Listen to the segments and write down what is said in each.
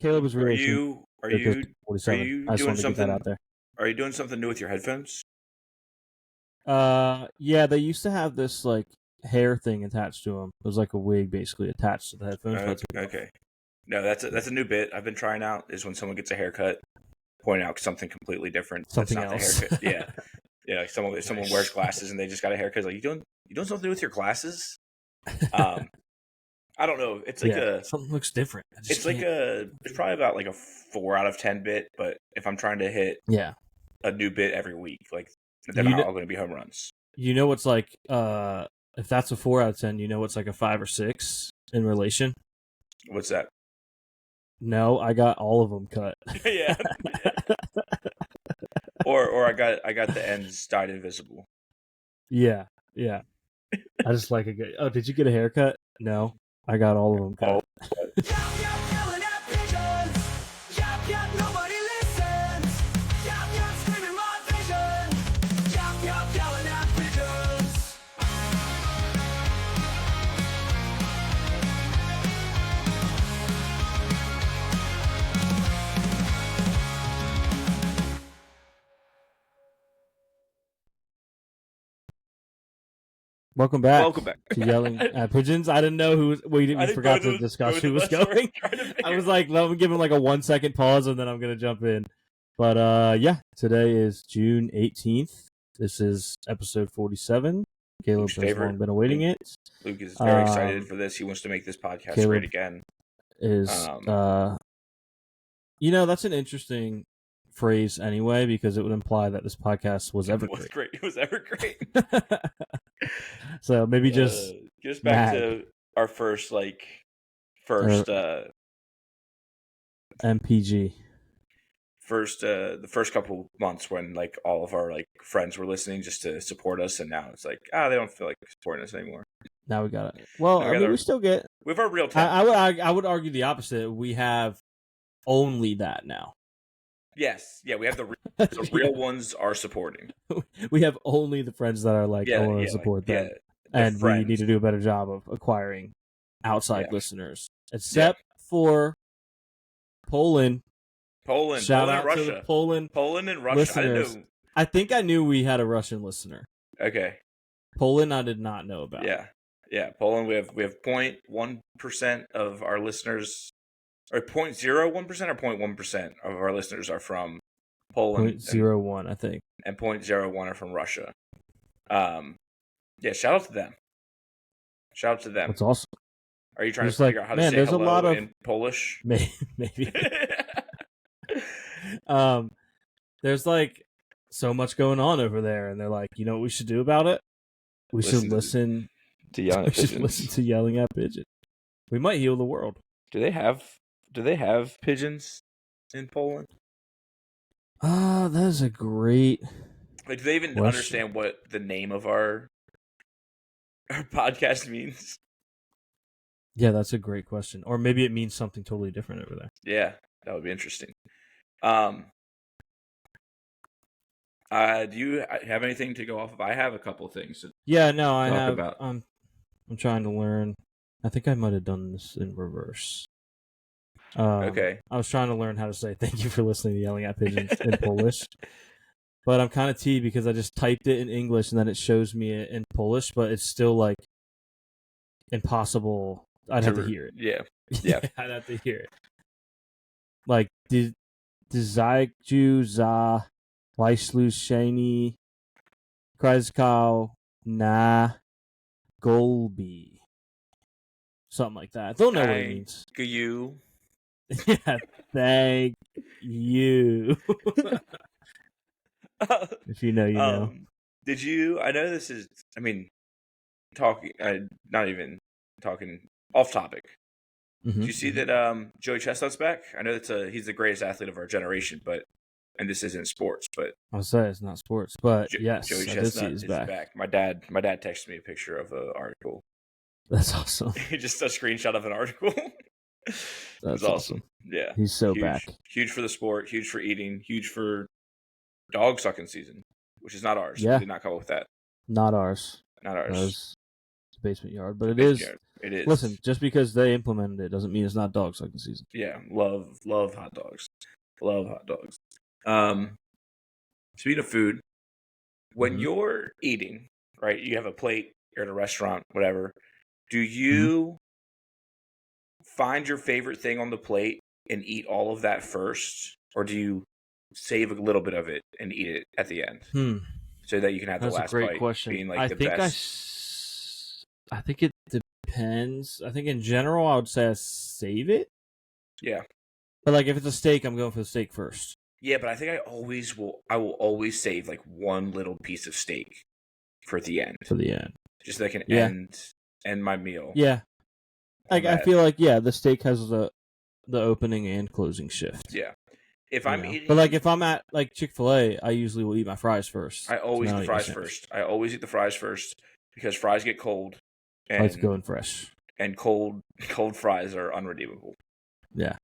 Caleb was really Are you 47. I just doing wanted to get that something? out there. Are you doing something new with your headphones? Yeah, they used to have this like hair thing attached to them. It was like a wig basically attached to the headphones. Okay. No, that's a new bit I've been trying out. Is when someone gets a haircut, point out something completely different. Something that's not else. The haircut. Yeah, yeah. Like someone wears glasses and they just got a haircut. Like you doing something with your glasses? I don't know. It's like something looks different. It's probably about like a 4 out of 10 bit. But if I'm trying to hit a new bit every week, like they're not all going to be home runs. You know what's like if that's a 4 out of 10, you know what's like a 5 or 6 in relation? What's that? No, I got all of them cut. Yeah. or I got the ends dyed invisible. Yeah. I just like a good. Oh, did you get a haircut? No, I got all of them cut. Welcome back to Yelling at Pigeons. I didn't know who was. We forgot to discuss who was going. I was like, let me give him like a 1 second pause, and then I'm gonna jump in. But yeah, today is June 18th. This is episode 47. Caleb has long been awaiting it. Luke is very excited for this. He wants to make this podcast great again. That's an interesting phrase anyway, because it would imply that this podcast was ever great. It was ever great. So maybe just get us back to our first MPG. The first couple months when like all of our like friends were listening just to support us, and now it's like they don't feel like supporting us anymore. Now we got it. Well, we still get. We have our real time. I would argue the opposite. We have only that now. Yes, yeah, we have the real ones are supporting. We have only the friends that are like, I want to support them, and we need to do a better job of acquiring outside listeners, except for Poland. Shout out Russia. to the Poland and Russia. Listeners. I think I knew we had a Russian listener. Okay. Poland, I did not know about. Yeah. Poland, we have 0.1% of our listeners. Or 0.01% or 0.1% of our listeners are from Poland. 0.01, I think. And 0.01 are from Russia. Shout out to them. That's awesome. Are you trying to figure out how to say hello in Polish? Maybe. There's like so much going on over there, and they're like, you know what we should do about it? We should listen to Yelling at Pigeons. We should listen to Yelling at Pigeons. We might heal the world. Do they have pigeons in Poland? That is a great. Like, do they even understand what the name of our podcast means? Yeah, that's a great question. Or maybe it means something totally different over there. Yeah, that would be interesting. Do you have anything to go off of? I have a couple of things to I have. About. I'm trying to learn. I think I might have done this in reverse. Okay. I was trying to learn how to say thank you for listening to Yelling at Pigeons in Polish. But I'm kind of because I just typed it in English and then it shows me it in Polish, but it's still like impossible. I'd have to hear it. Yeah. I'd have to hear it. Like, Dzajju za Wyśluszenie Krajskał na Golby. Something like that. I don't know what it means. You. Yeah, thank you. If you know, you know. Did you? I know this is. I mean, talking. Not even talking off topic. Mm-hmm. Did you see that Joey Chestnut's back? I know he's the greatest athlete of our generation, and this isn't sports, but I'll say it's not sports, but yes, Joey Chestnut is back. My dad texted me a picture of an article. That's awesome. Just a screenshot of an article. That's awesome. Yeah, he's so back. Huge for the sport. Huge for eating. Huge for dog sucking season, which is not ours. Yeah. We did not come up with that. Not ours. Not ours. It's a basement yard, but it is. It is. Listen, just because they implemented it doesn't mean it's not dog sucking season. Yeah, love hot dogs. Love hot dogs. Speaking of food, when you're eating, right, you have a plate, you're at a restaurant, whatever, do you find your favorite thing on the plate and eat all of that first? Or do you save a little bit of it and eat it at the end? So that you can have the last bite. That's a great question. Being like the best. I think it depends. I think in general, I would say I save it. Yeah. But like if it's a steak, I'm going for the steak first. Yeah, but I think I will always save like one little piece of steak for the end. Just so I can end my meal. Yeah. Like I feel like the steak has the opening and closing shift. Yeah. If I'm eating, but like if I'm at like Chick-fil-A, I usually will eat my fries first. I always eat the fries first. I always eat the fries first because fries get cold. And, I like to go in fresh. And cold fries are unredeemable. Yeah.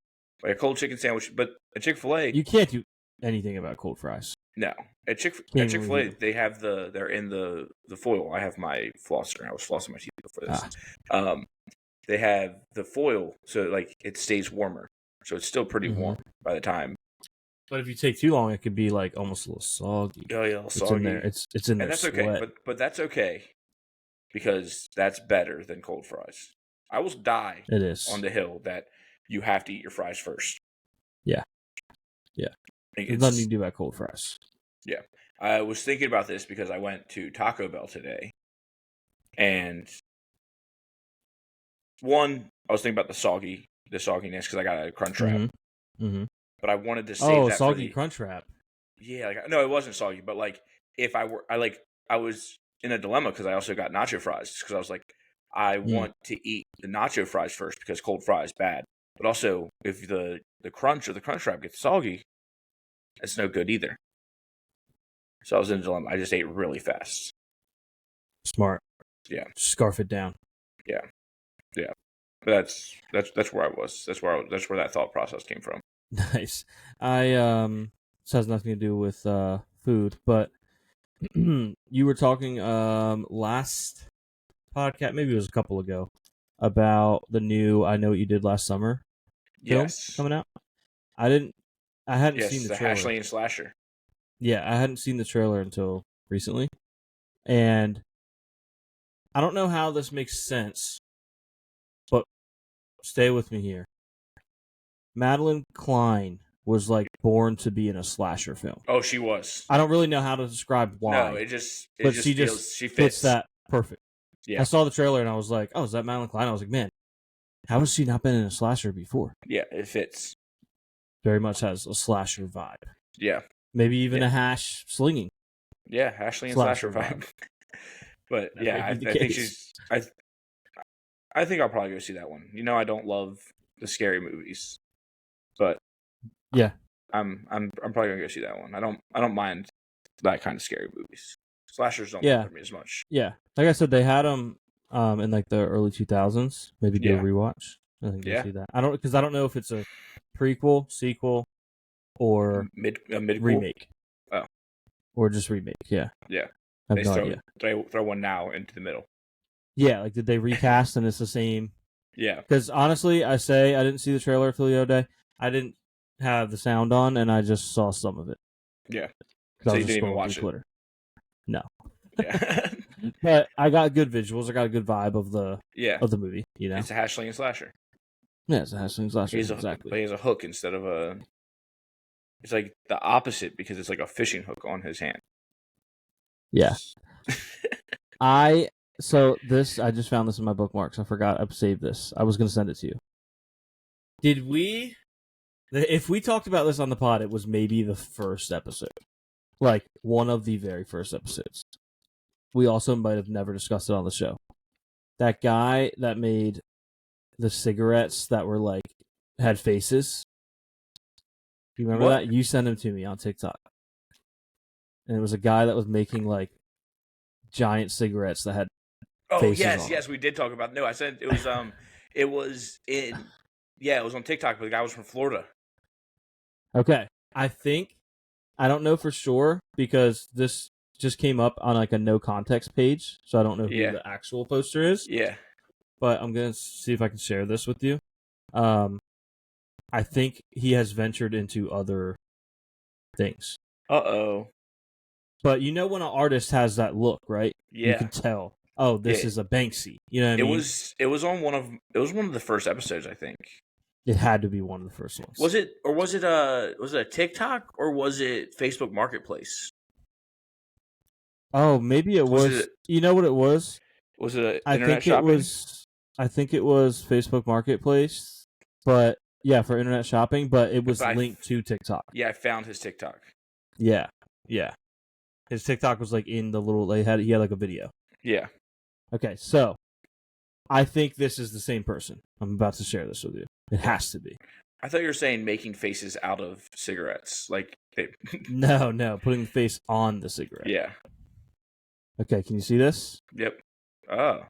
Like a cold chicken sandwich, but at Chick-fil-A, you can't do anything about cold fries. No, at Chick-fil-A, they have they're in the foil. I have my flosser. I was flossing my teeth before this. They have the foil, so like it stays warmer, so it's still pretty warm by the time. But if you take too long, it could be like almost a little soggy. Oh yeah, a little soggy. It's in there. And that's sweat. okay, but that's okay because that's better than cold fries. I will die. It is on the hill that you have to eat your fries first. Yeah. There's nothing you can do about cold fries. Yeah. I was thinking about this because I went to Taco Bell today. And one, I was thinking about the sogginess because I got a crunch wrap. But I wanted to save that soggy crunch wrap. Yeah, no, it wasn't soggy, but like if I was in a dilemma because I also got nacho fries because I was like, I want to eat the nacho fries first because cold fries bad. But also, if the crunch or the crunch wrap gets soggy, it's no good either. So I was in a dilemma. I just ate really fast. Smart. Yeah. Scarf it down. Yeah. But that's where I was. That's where that thought process came from. Nice. This has nothing to do with food, but you were talking last podcast, maybe it was a couple ago, about the new I Know What You Did Last Summer film coming out. I hadn't seen the trailer. Ashley and Slasher. Yeah, I hadn't seen the trailer until recently. And I don't know how this makes sense, but stay with me here. Madeline Klein was like born to be in a slasher film. Oh, she was. I don't really know how to describe why. No, she fits that perfect. Yeah. I saw the trailer and I was like, oh, is that Madeline Klein? I was like, man, how has she not been in a slasher before? Yeah, it fits. Very much has a slasher vibe. Yeah. Maybe even a hash slinging. Yeah, Ashley and slasher vibe. But yeah, I think she's. I think I'll probably go see that one. You know, I don't love the scary movies, but yeah, I'm probably gonna go see that one. I don't mind that kind of scary movies. Slashers don't bother me as much. Yeah, like I said, they had them in like the early 2000s. Maybe do a rewatch. I think you'll see that. I don't know if it's a prequel, sequel, or mid remake. Oh, or just remake. Yeah. I have no idea. Throw one now into the middle. Yeah, like did they recast and it's the same? Yeah. Because honestly, I didn't see the trailer for the other day. I didn't have the sound on, and I just saw some of it. Yeah. So you didn't even watch Twitter. It? No. Yeah. But I got good visuals. I got a good vibe of the movie. You know, it's a hash slinging slasher. Yeah, it's a hash slinging slasher. But he has a hook instead of a. It's like the opposite because it's like a fishing hook on his hand. Yeah. I just found this in my bookmarks. I forgot I saved this. I was going to send it to you. Did we? If we talked about this on the pod, it was maybe the first episode. Like, one of the very first episodes. We also might have never discussed it on the show. That guy that made the cigarettes that were, like, had faces. You remember that? You sent him to me on TikTok. And it was a guy that was making, like, giant cigarettes that had faces on yes, we did talk about it. No, I said it was, it was on TikTok, but the guy was from Florida. Okay. I don't know for sure because this just came up on like a no context page, so I don't know who the actual poster is. Yeah. but I'm gonna see if I can share this with you. I think he has ventured into other things. Uh-oh. But you know when an artist has that look, right? Yeah. You can tell. Oh, this is a Banksy. You know what I mean? It was one of the first episodes, I think. It had to be one of the first ones. Was it a TikTok or was it Facebook Marketplace? Oh, maybe it was. You know what it was? Was it internet shopping? I think it was Facebook Marketplace, but yeah, for internet shopping, but it was linked to TikTok. Yeah, I found his TikTok. Yeah. His TikTok was like in the little. He had like a video. Yeah. Okay, so I think this is the same person. I'm about to share this with you. It has to be. I thought you were saying making faces out of cigarettes, like No, putting the face on the cigarette. Yeah. Okay, can you see this? Yep. Oh,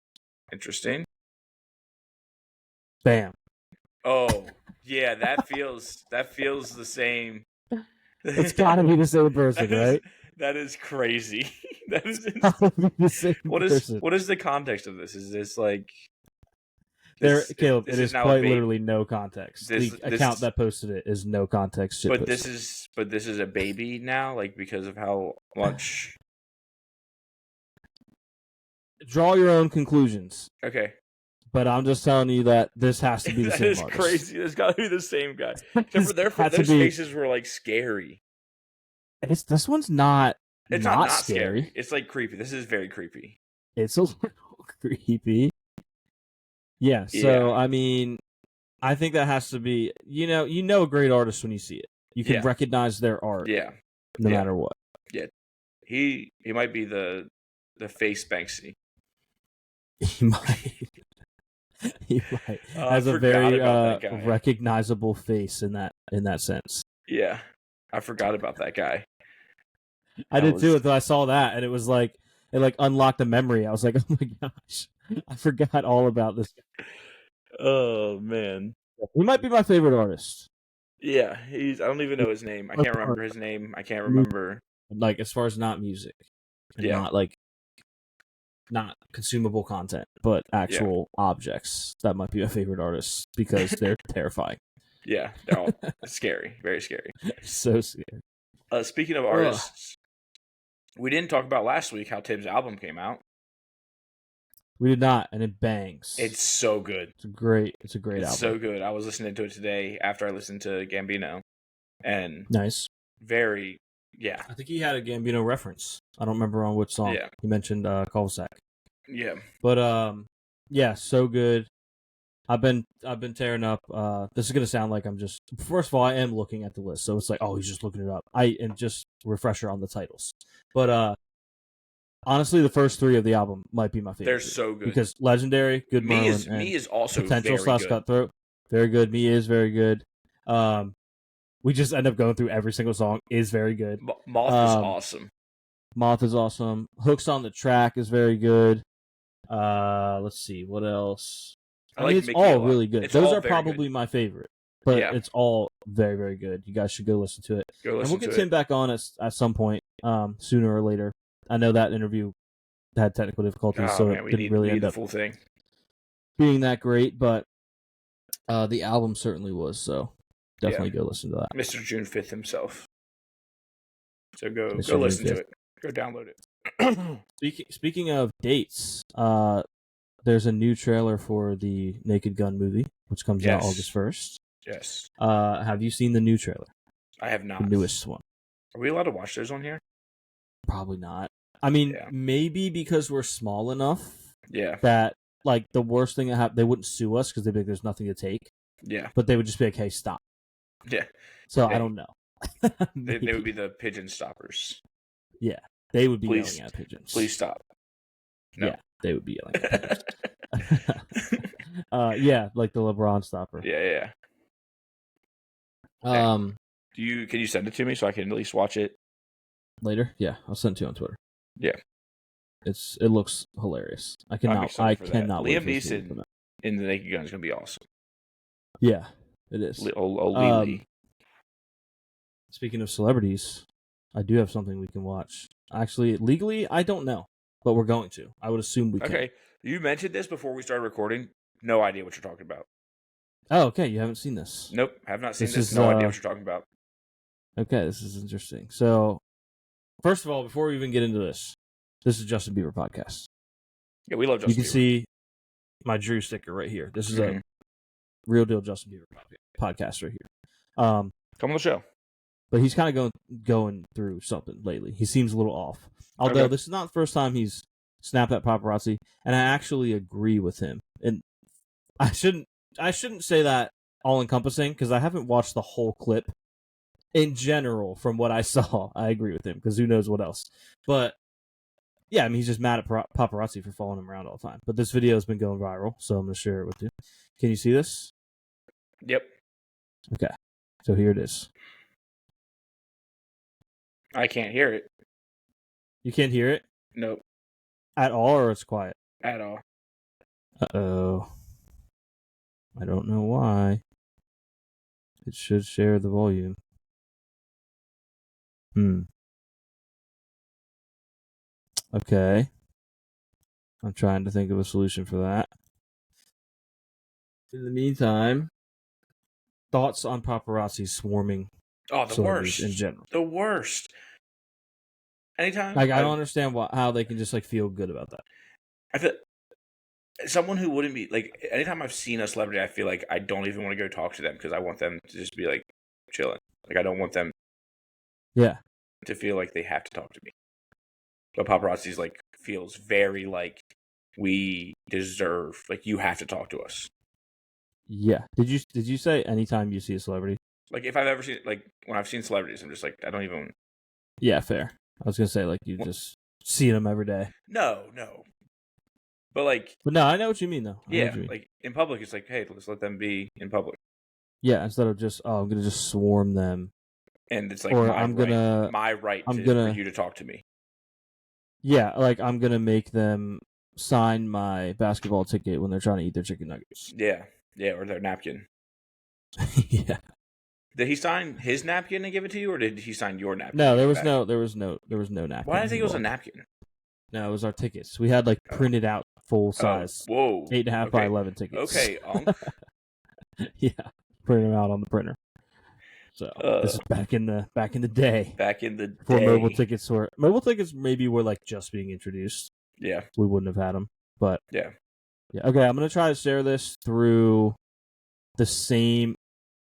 interesting. Bam. Oh, yeah, that feels the same. It's gotta be the same person, right? That is crazy. That is gotta be the same person. What is the context of this? Is this like Caleb, it is quite literally no context. The account that posted it is no context. But this is a baby now, like because of how much. Draw your own conclusions. Okay. But I'm just telling you that this has to be the same artist. That is crazy. It's got to be the same guy. Except for those faces were like scary. This one's not. It's not scary. It's like creepy. This is very creepy. It's a little creepy. Yeah. So I mean, I think that has to be. You know a great artist when you see it. You can recognize their art. Yeah. No matter what. Yeah. He might be the face Banksy. He might. He might. Has a very recognizable face in that sense. Yeah, I forgot about that guy. I did too until I saw that, and it was like it unlocked a memory. I was like, oh my gosh, I forgot all about this guy. Oh man, he might be my favorite artist. Yeah, I don't even know his name. I can't remember his name. I can't remember. Like as far as not music, and not consumable content, but actual objects. That might be my favorite artist because they're terrifying. Yeah, they're all scary, very scary. So scary. Speaking of artists, we didn't talk about last week how Tim's album came out. We did not, and it bangs. It's so good. It's a great album. It's so good. I was listening to it today after I listened to Gambino, and nice. Very. Yeah. I think he had a Gambino reference. I don't remember on which song. Yeah. He mentioned Cul-de-sac. Yeah. But yeah, so good. I've been tearing up. This is gonna sound like I'm just. First of all, I am looking at the list, so it's like, oh, he's just looking it up. I am just refresher on the titles. But honestly, the first three of the album might be my favorite. They're so good because Legendary, Good Merlin, Me is also Potential very good. Cutthroat, very good. Me is very good. We just end up going through every single song. Is very good. Moth is awesome. Moth is awesome. Hooks on the Track is very good. Let's see what else. I mean, it's all really good. Those are probably my favorite, but it's all very, very good. You guys should go listen to it. And we'll get Tim back on at some point, sooner or later. I know that interview had technical difficulties, so it didn't really end up full thing being that great. But the album certainly was. So definitely go listen to that. Mr. June 5th himself. So go listen to it. Go download it. Speaking of dates, there's a new trailer for the Naked Gun movie, which comes out August 1st. Yes. Have you seen the new trailer? I have not. The newest one. Are we allowed to watch those on here? Probably not. I mean, maybe because we're small enough. Yeah. That like the worst thing that happened, they wouldn't sue us because they'd be like, "There's nothing to take." Yeah. But they would just be like, "Hey, stop." Yeah. So I don't know. they would be the pigeon stoppers. Yeah, they would be yelling at pigeons. Please stop. No. Yeah, they would be yelling at pigeons. Yeah, like the LeBron stopper. Yeah. Can you send it to me so I can at least watch it later? Yeah, I'll send it to you on Twitter. Yeah, it looks hilarious. I cannot wait. Liam Neeson in the Naked Gun is gonna be awesome. Yeah, it is. Speaking of celebrities, I do have something we can watch. Actually, legally, I don't know, but we're going to. I would assume we can. Okay, you mentioned this before we started recording. No idea what you're talking about. Oh, okay. You haven't seen this. Nope, have not seen This this. is, No idea what you're talking about. Okay, this is interesting. So, first of all, before we even get into this is Justin Bieber podcast. Yeah, we love Justin Bieber. You can see my Drew sticker right here. This is a real deal Justin Bieber podcast right here. Come on the show. But he's kind of going through something lately. He seems a little off. Although this is not the first time he's snapped at paparazzi, and I actually agree with him. And I shouldn't say that all encompassing because I haven't watched the whole clip. In general, from what I saw, I agree with him because who knows what else. But yeah, I mean, he's just mad at paparazzi for following him around all the time. But this video has been going viral, so I'm going to share it with you. Can you see this? Yep. Okay, so here it is. I can't hear it. You can't hear it? Nope. At all, or it's quiet? At all. Uh-oh. I don't know why. It should share the volume. Okay. I'm trying to think of a solution for that. In the meantime, thoughts on paparazzi swarming the worst in general. The worst. Anytime. Like, I don't understand how they can just like feel good about that. I feel someone who wouldn't be like. Anytime I've seen a celebrity, I feel like I don't even want to go talk to them because I want them to just be like chilling. Like I don't want them. Yeah. To feel like they have to talk to me. But paparazzi's like feels very like we deserve. Like you have to talk to us. Yeah. Did you say anytime you see a celebrity? Like if I've ever seen like when I've seen celebrities, I'm just like I don't even. Yeah, fair. I was gonna say like you just see them every day. No. But like. But no, I know what you mean though. Like in public, it's like, hey, let's let them be in public. Yeah, instead of just I'm gonna just swarm them. And it's like or my right for you to talk to me. Yeah, like I'm gonna make them sign my basketball ticket when they're trying to eat their chicken nuggets. Yeah, or their napkin. Yeah. Did he sign his napkin and give it to you, or did he sign your napkin? No, there was no napkin. Why did I think it was a napkin? No, it was our tickets. We had like printed out full size. Whoa. 8.5 by 11 tickets. Okay, yeah, printed them out on the printer. So this is back in the day. Before mobile tickets maybe were like just being introduced. Yeah, we wouldn't have had them. But yeah. Okay, I'm gonna try to share this through the same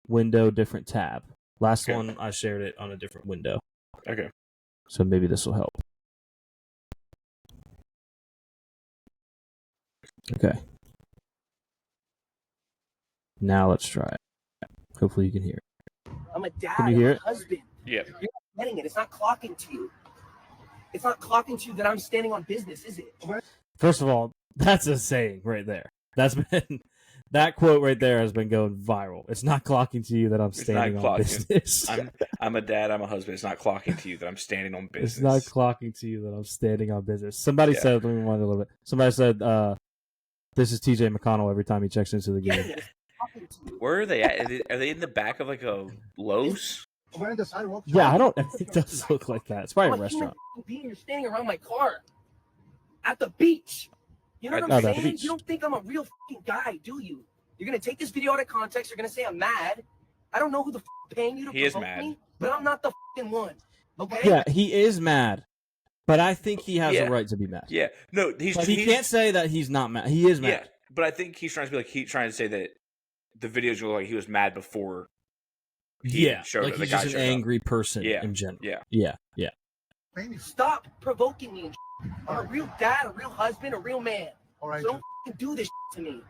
window, different tab. Last one I shared it on a different window. Okay. So maybe this will help. Okay. Now let's try it. Hopefully you can hear it. I'm a dad. Can you hear it? Husband. Yeah. You're not getting it. It's not clocking to you. It's not clocking to you that I'm standing on business, is it? First of all, that's a saying right there. That quote right there has been going viral. It's not clocking to you that I'm standing on business. I'm a dad. I'm a husband. It's not clocking to you that I'm standing on business. It's not clocking to you that I'm standing on business. Somebody said, let me rewind a little bit. Somebody said, this is TJ McConnell every time he checks into the game. Where are they at? Are they in the back of like a Lowe's? Yeah, it does look like that. It's probably a restaurant. You're standing around my car at the beach. You know what I'm saying? You don't think I'm a real fucking guy, do you? You're going to take this video out of context. You're going to say I'm mad. I don't know who the paying you to provoke me, but I'm not the fucking one. Okay? Yeah, he is mad. But I think he has a right to be mad. Yeah. No, he can't say that he's not mad. He is mad. Yeah, but I think he's trying to be like trying to say that the videos were like he was mad before he showed like up. He's just an angry person in general. Yeah. Stop provoking me. I'm a real dad, a real husband, a real man. All right, so don't do this to me,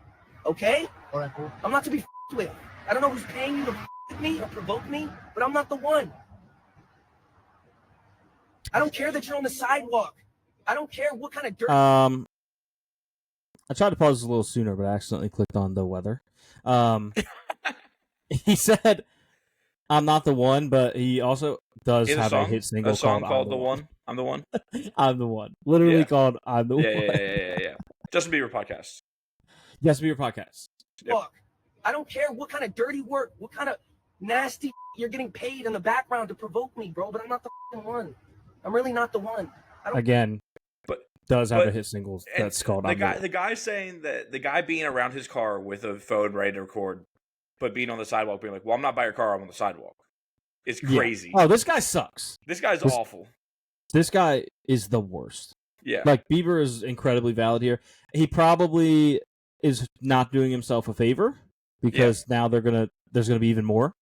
okay? All right, cool. I'm not to be with. I don't know who's paying you to with me or provoke me, but I'm not the one. I don't care that you're on the sidewalk. I don't care what kind of dirt. I tried to pause this a little sooner, but I accidentally clicked on the weather. He said, "I'm not the one," but he also does have a hit single called "The One." I'm the one. I'm the one. Literally called "I'm the one." Yeah. Justin Bieber podcast. Justin Bieber podcast. Look, I don't care what kind of dirty work, what kind of nasty you're getting paid in the background to provoke me, bro. But I'm not the one. I'm really not the one. Again, but does have a hit single that's called the guy saying that the guy being around his car with a phone ready to record, but being on the sidewalk being like, well, I'm not by your car, I'm on the sidewalk. It's crazy. Yeah. Oh, this guy sucks. This guy's awful. This guy is the worst. Yeah. Like, Bieber is incredibly valid here. He probably is not doing himself a favor because now there's going to be even more.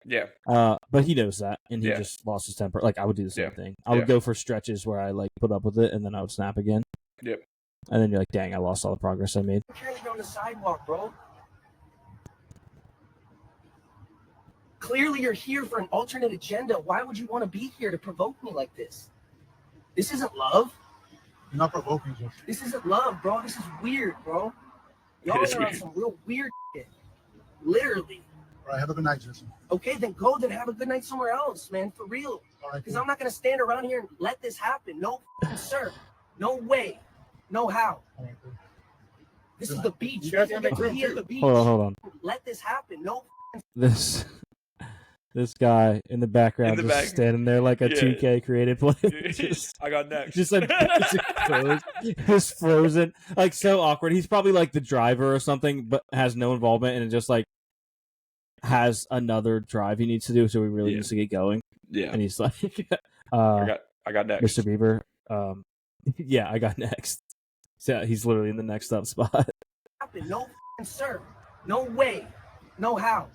Yeah. But he knows that, and he just lost his temper. Like, I would do the same thing. I would go for stretches where I, like, put up with it, and then I would snap again. Yep. And then you're like, dang, I lost all the progress I made. You're on the sidewalk, bro. Clearly, you're here for an alternate agenda. Why would you want to be here to provoke me like this? This isn't love. You're not provoking you. This isn't love, bro. This is weird, bro. Y'all are on some real weird shit. Literally. All right, have a good night, Justin. Okay, then go. Then have a good night somewhere else, man. For real. Because I'm not going to stand around here and let this happen. No, sir. No way. No how. Right, this is the beach. You guys have a room at the beach. Hold on. Let this happen. No. This guy in the background standing there like a 2K creative player. I got next. Just like just frozen. Like, so awkward. He's probably like the driver or something, but has no involvement, and it just like has another drive he needs to do, so he really needs to get going. Yeah. And he's like I got next. Mr. Bieber. Yeah, I got next. So he's literally in the next up spot. No, sir. No way. No how.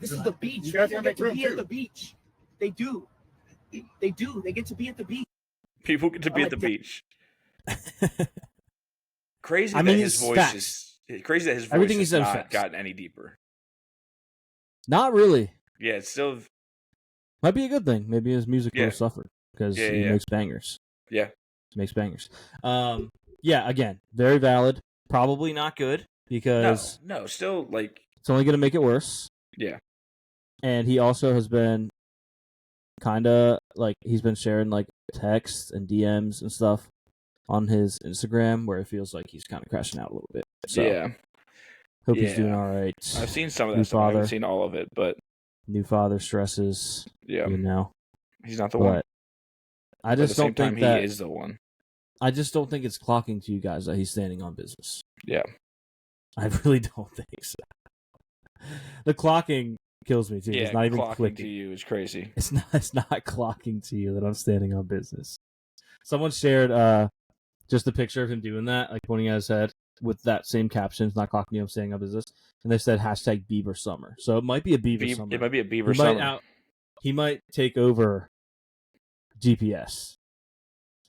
This is the beach. You guys get to be at the beach. They do. They do. They get to be at the beach. People get to be at the beach. Crazy that his voice has not gotten any deeper. Not really. Yeah, it's still might be a good thing. Maybe his music will suffer because he makes bangers. Yeah, he makes bangers. Yeah, again, very valid. Probably not good because no, still like it's only going to make it worse. Yeah. And he also has been kind of like he's been sharing like texts and DMs and stuff on his Instagram where it feels like he's kind of crashing out a little bit. So, hope he's doing all right. I've seen some of that stuff. I haven't seen all of it, but new father stresses. Yeah, you know, he's not the one. I just don't think that he is the one. I just don't think it's clocking to you guys that he's standing on business. Yeah, I really don't think so. The clocking kills me too. Yeah, it's not even clocking clicking. To you is crazy. It's not clocking to you that I'm standing on business. Someone shared just a picture of him doing that, like pointing at his head with that same caption. It's not clocking you. I'm standing on business, and they said hashtag Bieber summer. So it might be a Bieber summer. It might be a Bieber summer. He might take over GPS.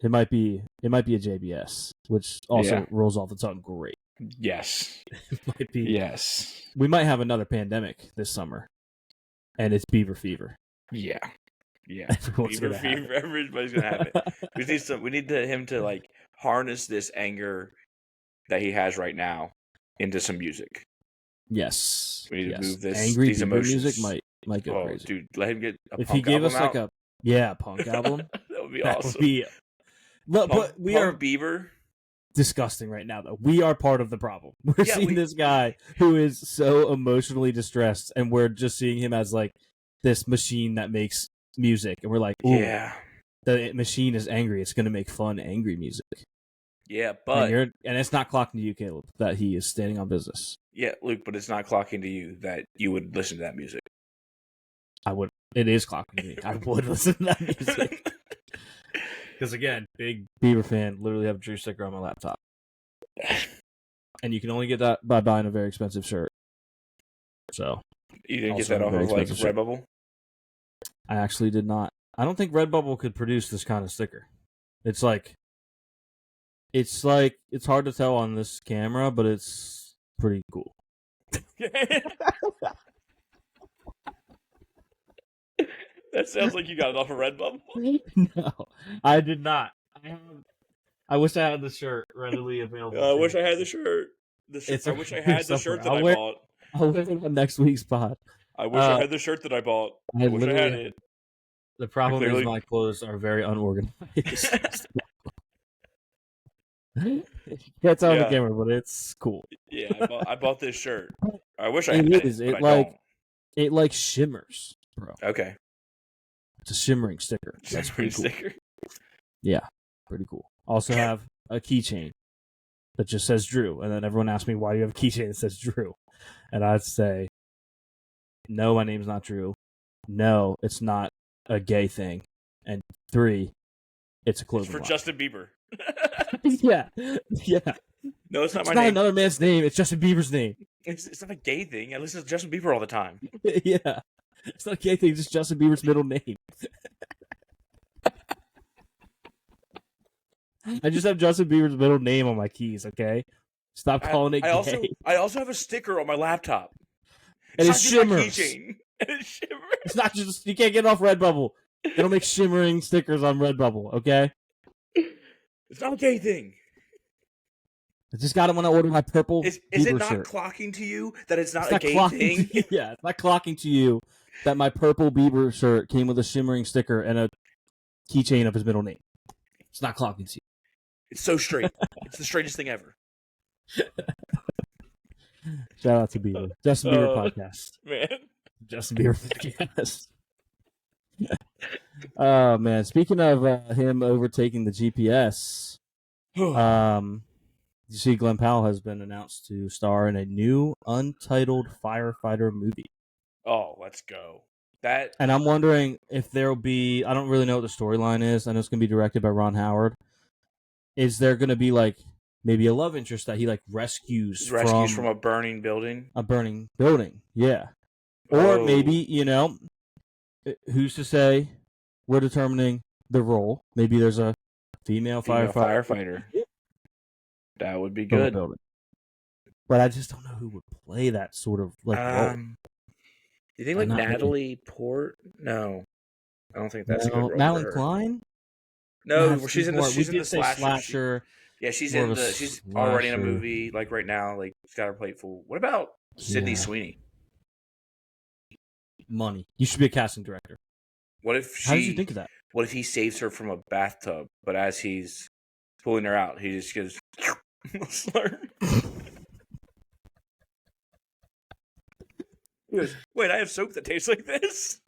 It might be a JBS, which also rolls off the tongue great. Yes. It might be. Yes. We might have another pandemic this summer, and it's Bieber fever. Yeah. Yeah. Bieber fever. Everybody's gonna have it. We need him to like harness this anger that he has right now into some music. Yes. We need to move this. Angry these Bieber emotions. music might go crazy. Dude, let him get a if punk he gave us out. like a punk album. That would be awesome. But we are Bieber. Disgusting right now, though. We are part of the problem. We're seeing this guy who is so emotionally distressed, and we're just seeing him as like this machine that makes music, and we're like, ooh, the machine is angry. It's going to make fun, angry music. Yeah, but and it's not clocking to you, Caleb, that he is standing on business. Yeah, Luke, but it's not clocking to you that you would listen to that music. I would. It is clocking to me. I would listen to that music. Because again, big Bieber fan, literally have a Drew sticker on my laptop. And you can only get that by buying a very expensive shirt. So you didn't get that off of like Redbubble? I actually did not. I don't think Redbubble could produce this kind of sticker. It's hard to tell on this camera, but it's pretty cool. That sounds like you got it off of Redbubble. No, I did not. I wish I had the shirt readily available. I wish I had the shirt. I wish I had the shirt that I bought. I'll wear it on next week's pod. I wish I had the shirt that I bought. I wish I had it. The problem is my clothes are very unorganized. That's on the camera, but it's cool. Yeah, I bought this shirt. I wish I had it. It like shimmers, bro. Okay. It's a shimmering sticker. That's pretty cool. Sticker. Yeah, pretty cool. also have a keychain that just says Drew. And then everyone asks me, why do you have a keychain that says Drew? And I'd say, no, my name's not Drew. No, it's not a gay thing. And 3, it's a clothing It's for line. Justin Bieber. Yeah. No, it's not my not name. another man's name. It's Justin Bieber's name. It's not a gay thing. I listen to Justin Bieber all the time. Yeah. It's not a gay thing. It's just Justin Bieber's middle name. I just have Justin Bieber's middle name on my keys, okay? Stop calling it gay. I also have a sticker on my laptop. And it shimmers. It shimmers. It's not just, you can't get it off Redbubble. They don't make shimmering stickers on Redbubble, okay? It's not a gay thing. I just got it when I ordered my purple Is Bieber it not shirt. clocking to you that it's not It's a gay thing? Yeah, it's not clocking to you that my purple Bieber shirt came with a shimmering sticker and a keychain of his middle name. It's not clocking to you. It's so straight. It's the straightest thing ever. Shout out to Bieber. Justin Bieber podcast. Man. Justin Bieber podcast. Oh, man. Speaking of him overtaking the GPS, you see Glen Powell has been announced to star in a new untitled firefighter movie. Oh, let's go. And I'm wondering if there'll be, I don't really know what the storyline is. I know it's going to be directed by Ron Howard. Is there going to be like maybe a love interest that he like rescues from a burning building? A burning building, yeah. Or maybe, who's to say we're determining the role. Maybe there's a female firefighter. That would be good. But I just don't know who would play that sort of like role. Do you think like Natalie Port? No. I don't think that's a good role. Madeline Klein? No, she's in the slasher. Yeah, she's already in a movie like right now. Like she's got her plate full. What about Sydney Sweeney? Money. You should be a casting director. What if How did you think of that? What if he saves her from a bathtub, but as he's pulling her out, he just goes slur. He goes, wait, I have soap that tastes like this?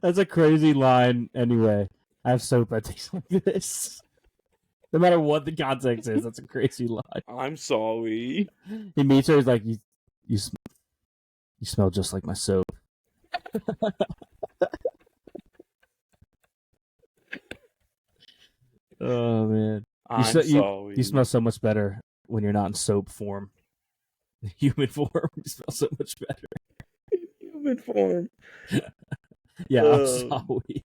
That's a crazy line anyway. I have soap that tastes like this. No matter what the context is, that's a crazy line. I'm sorry. He meets her, he's like, you smell just like my soap. Oh, man. You smell so much better when you're not in soap form. Human form, you smell so much better. Human form. Yeah, I'm sorry.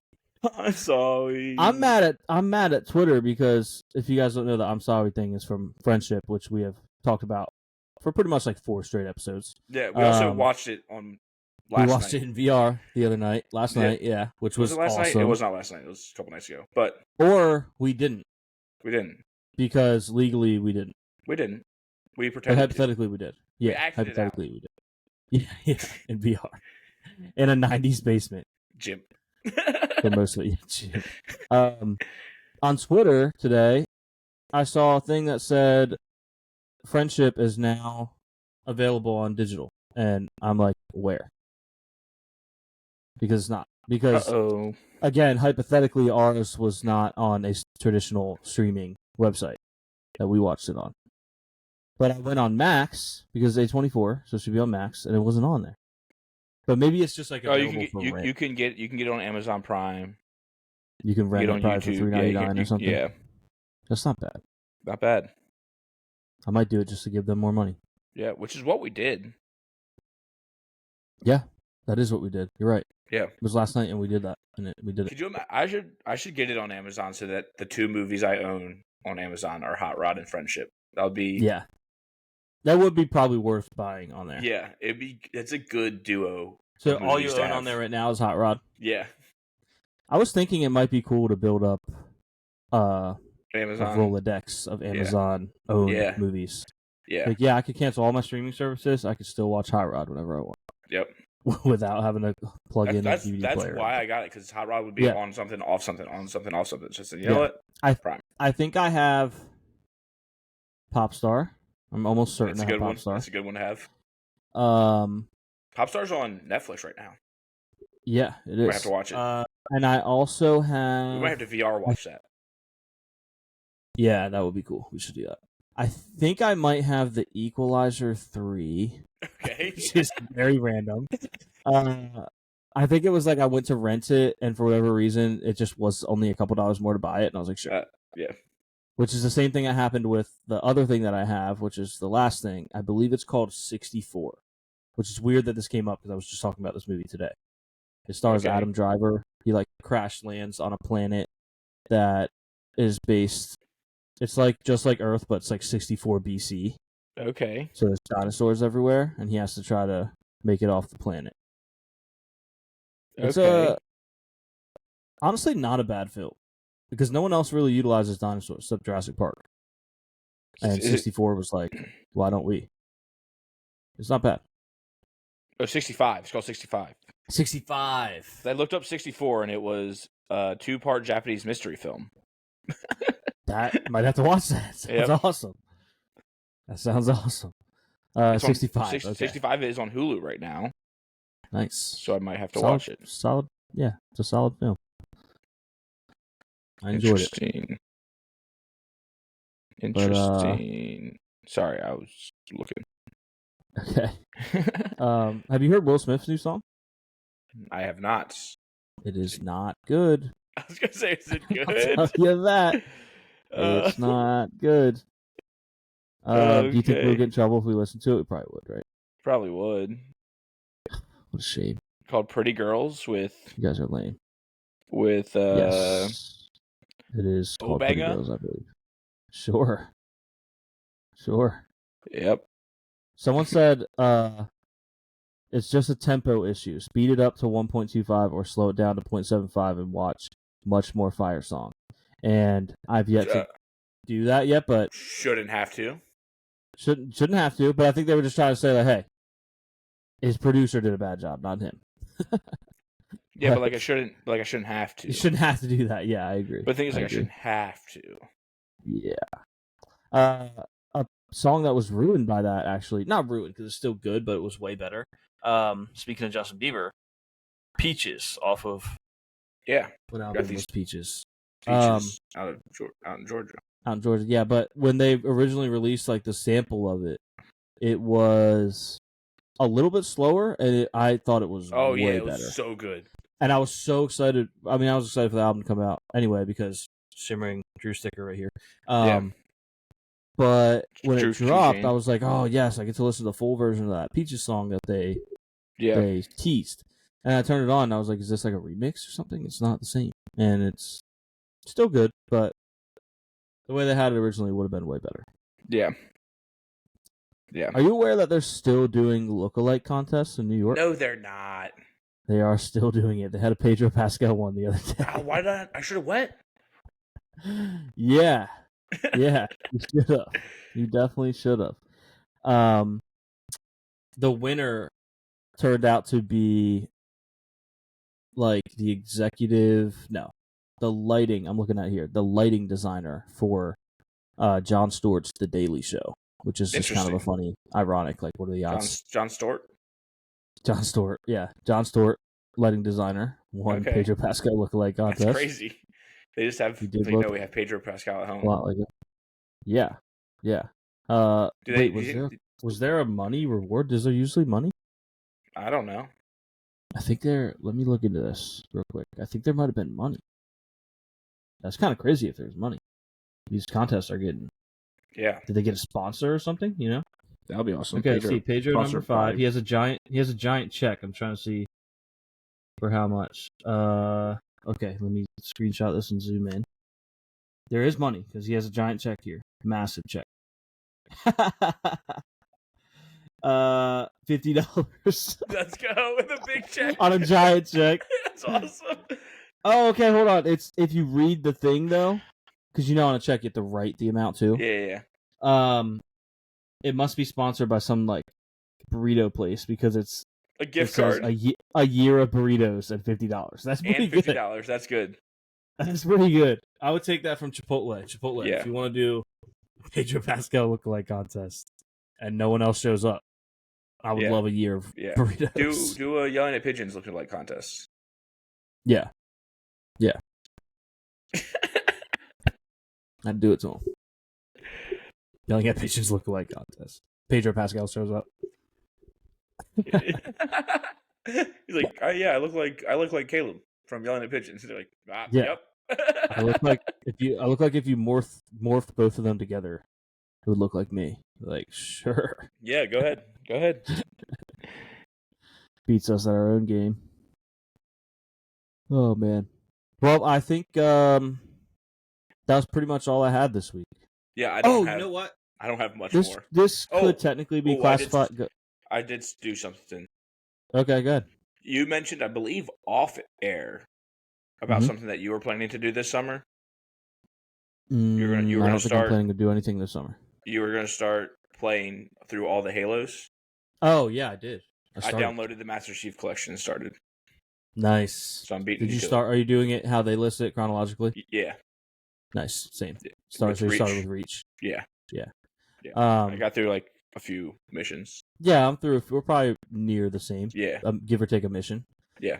I'm sorry. I'm mad at Twitter because if you guys don't know, the I'm sorry thing is from Friendship, which we have talked about for pretty much like 4 straight episodes. Yeah, we also watched it on last night. We watched it in VR the other night. Last night, yeah, which was it last awesome. Night? It was not last night. It was a couple nights ago. But or we didn't. We didn't. Because legally we didn't. We didn't. We pretended. But hypothetically we did. Yeah, hypothetically we did. Yeah, in VR. In a 90s basement. Gym. For most of it, gym. On Twitter today, I saw a thing that said Friendship is now available on digital. And I'm like, where? Because it's not. Because, again, hypothetically, ours was not on a traditional streaming website that we watched it on. But I went on Max, because it's A24, so it should be on Max, and it wasn't on there. But maybe it's just like you can get it on Amazon Prime. You can rent it probably for $3.99 or something. Yeah, that's not bad. Not bad. I might do it just to give them more money. Yeah, which is what we did. Yeah, that is what we did. You're right. Yeah, it was last night, and we did that, and we did it. Could you imagine? I should get it on Amazon so that the 2 movies I own on Amazon are Hot Rod and Friendship. That would be That would be probably worth buying on there. Yeah, it's a good duo. So all you own on there right now is Hot Rod? Yeah. I was thinking it might be cool to build up Amazon. a Rolodex of Amazon owned movies. Yeah. Like, I could cancel all my streaming services. I could still watch Hot Rod whenever I want. Yep. Without having to plug in a DVD player. That's why I got it, because Hot Rod would be on something, off something, on something, off something. Just you know what? I think I have Popstar. I'm almost certain I have Popstar. That's a good one to have. Popstar's on Netflix right now. Yeah, it is. I have to watch it. And I also have. We might have to VR watch that. Yeah, that would be cool. We should do that. I think I might have the Equalizer 3. Okay. Which is very random. I think it was like I went to rent it, and for whatever reason, it just was only a couple dollars more to buy it, and I was like, sure. Yeah. Which is the same thing that happened with the other thing that I have, which is the last thing. I believe it's called 64, which is weird that this came up because I was just talking about this movie today. It stars Adam Driver. He like crash lands on a planet that is based. It's like just like Earth, but it's like 64 BC. Okay. So there's dinosaurs everywhere, and he has to try to make it off the planet. It's honestly not a bad film because no one else really utilizes dinosaurs except Jurassic Park. And 64 was like, why don't we? It's not bad. Oh, 65. It's called 65. 65. I looked up 64, and it was a 2-part Japanese mystery film. That might have to watch that. Sounds awesome. That sounds awesome. 65. 65 is on Hulu right now. Nice. So I might have to watch it. Solid. Yeah, it's a solid film. I enjoyed it. Interesting. Sorry, I was looking. Okay. Have you heard Will Smith's new song? I have not. It is not good. I was going to say, is it good? I'll tell you that. It's not good. Do you think we'll get in trouble if we listen to it? We probably would, right? Probably would. What a shame. Called Pretty Girls with... You guys are lame. With, yes. It is called Pretty Girls, I believe. Sure. Yep. Someone said, it's just a tempo issue. Speed it up to 1.25 or slow it down to 0.75 and watch Much More Fire Song. And I've yet to do that yet, but... Shouldn't have to. Shouldn't have to, but I think they were just trying to say, like, hey, his producer did a bad job, not him. Yeah, but I shouldn't have to. You shouldn't have to do that. Yeah, I agree. But the thing is, I shouldn't have to. Yeah. A song that was ruined by that, actually, not ruined because it's still good, but it was way better. Speaking of Justin Bieber, Peaches off of what album was Peaches? Peaches out in Georgia. Out in Georgia, yeah. But when they originally released like the sample of it, it was a little bit slower, and I thought it was way it was better. So good. And I was so excited. I mean, I was excited for the album to come out anyway because shimmering Drew sticker right here. But when it dropped, I was like, "Oh yes, I get to listen to the full version of that Peaches song that they teased." And I turned it on, and I was like, "Is this like a remix or something?" It's not the same, and it's still good, but the way they had it originally would have been way better. Yeah. Are you aware that they're still doing lookalike contests in New York? No, they're not. They are still doing it. They had a Pedro Pascal one the other day. Why did I should have went? Yeah. You should have. You definitely should have. The winner turned out to be like the lighting. I'm looking at here. The lighting designer for Jon Stewart's The Daily Show, which is just kind of a funny, ironic. Like, what are the odds? Jon Stewart. Jon Stewart, yeah. Jon Stewart, lighting designer, won Pedro Pascal lookalike contest. That's crazy. They just have, we have Pedro Pascal at home. A lot like it. Yeah. Was there a money reward? Is there usually money? I don't know. I think let me look into this real quick. I think there might have been money. That's kind of crazy if there's money. These contests are getting... Yeah. Did they get a sponsor or something, you know? That'll be awesome. Okay, see, Pedro number 5. He has a giant check. I'm trying to see for how much. Okay, let me screenshot this and zoom in. There is money because he has a giant check here. Massive check. $50. Let's go with a big check. On a giant check. That's awesome. Oh, okay, hold on. It's if you read the thing though, because on a check you have to write the amount too. Yeah. It must be sponsored by some like burrito place because it's a gift card. A year of burritos and $50. That's pretty good. $50. That's good. That's pretty good. I would take that from Chipotle. Yeah. If you want to do Pedro Pascal lookalike contest and no one else shows up, I would love a year of burritos. Do a Yelling at Pigeons lookalike contest. Yeah. I'd do it to him. Yelling at Pigeons look-alike contest. Pedro Pascal shows up. He's like, yeah, I look like Caleb from Yelling at Pigeons. They're like, Yeah. Yep. I look like if you morphed both of them together, it would look like me. Like, sure. Yeah, go ahead. Beats us at our own game. Oh man. Well, I think that was pretty much all I had this week. Yeah, you know what? I don't have much more. This could technically be classified. I did do something. Okay, good. You mentioned, I believe, off air about something that you were planning to do this summer. You were I going don't to think I'm planning to do anything this summer. You were going to start playing through all the Halos. Oh yeah, I did. I downloaded the Master Chief Collection and started. Nice. So I'm beating. Did you start? Are you doing it how they list it chronologically? Yeah. Nice. Same. Yeah. Started with Reach. Yeah. Yeah. I got through like a few missions. Yeah, I'm through. We're probably near the same. Yeah. Give or take a mission. Yeah.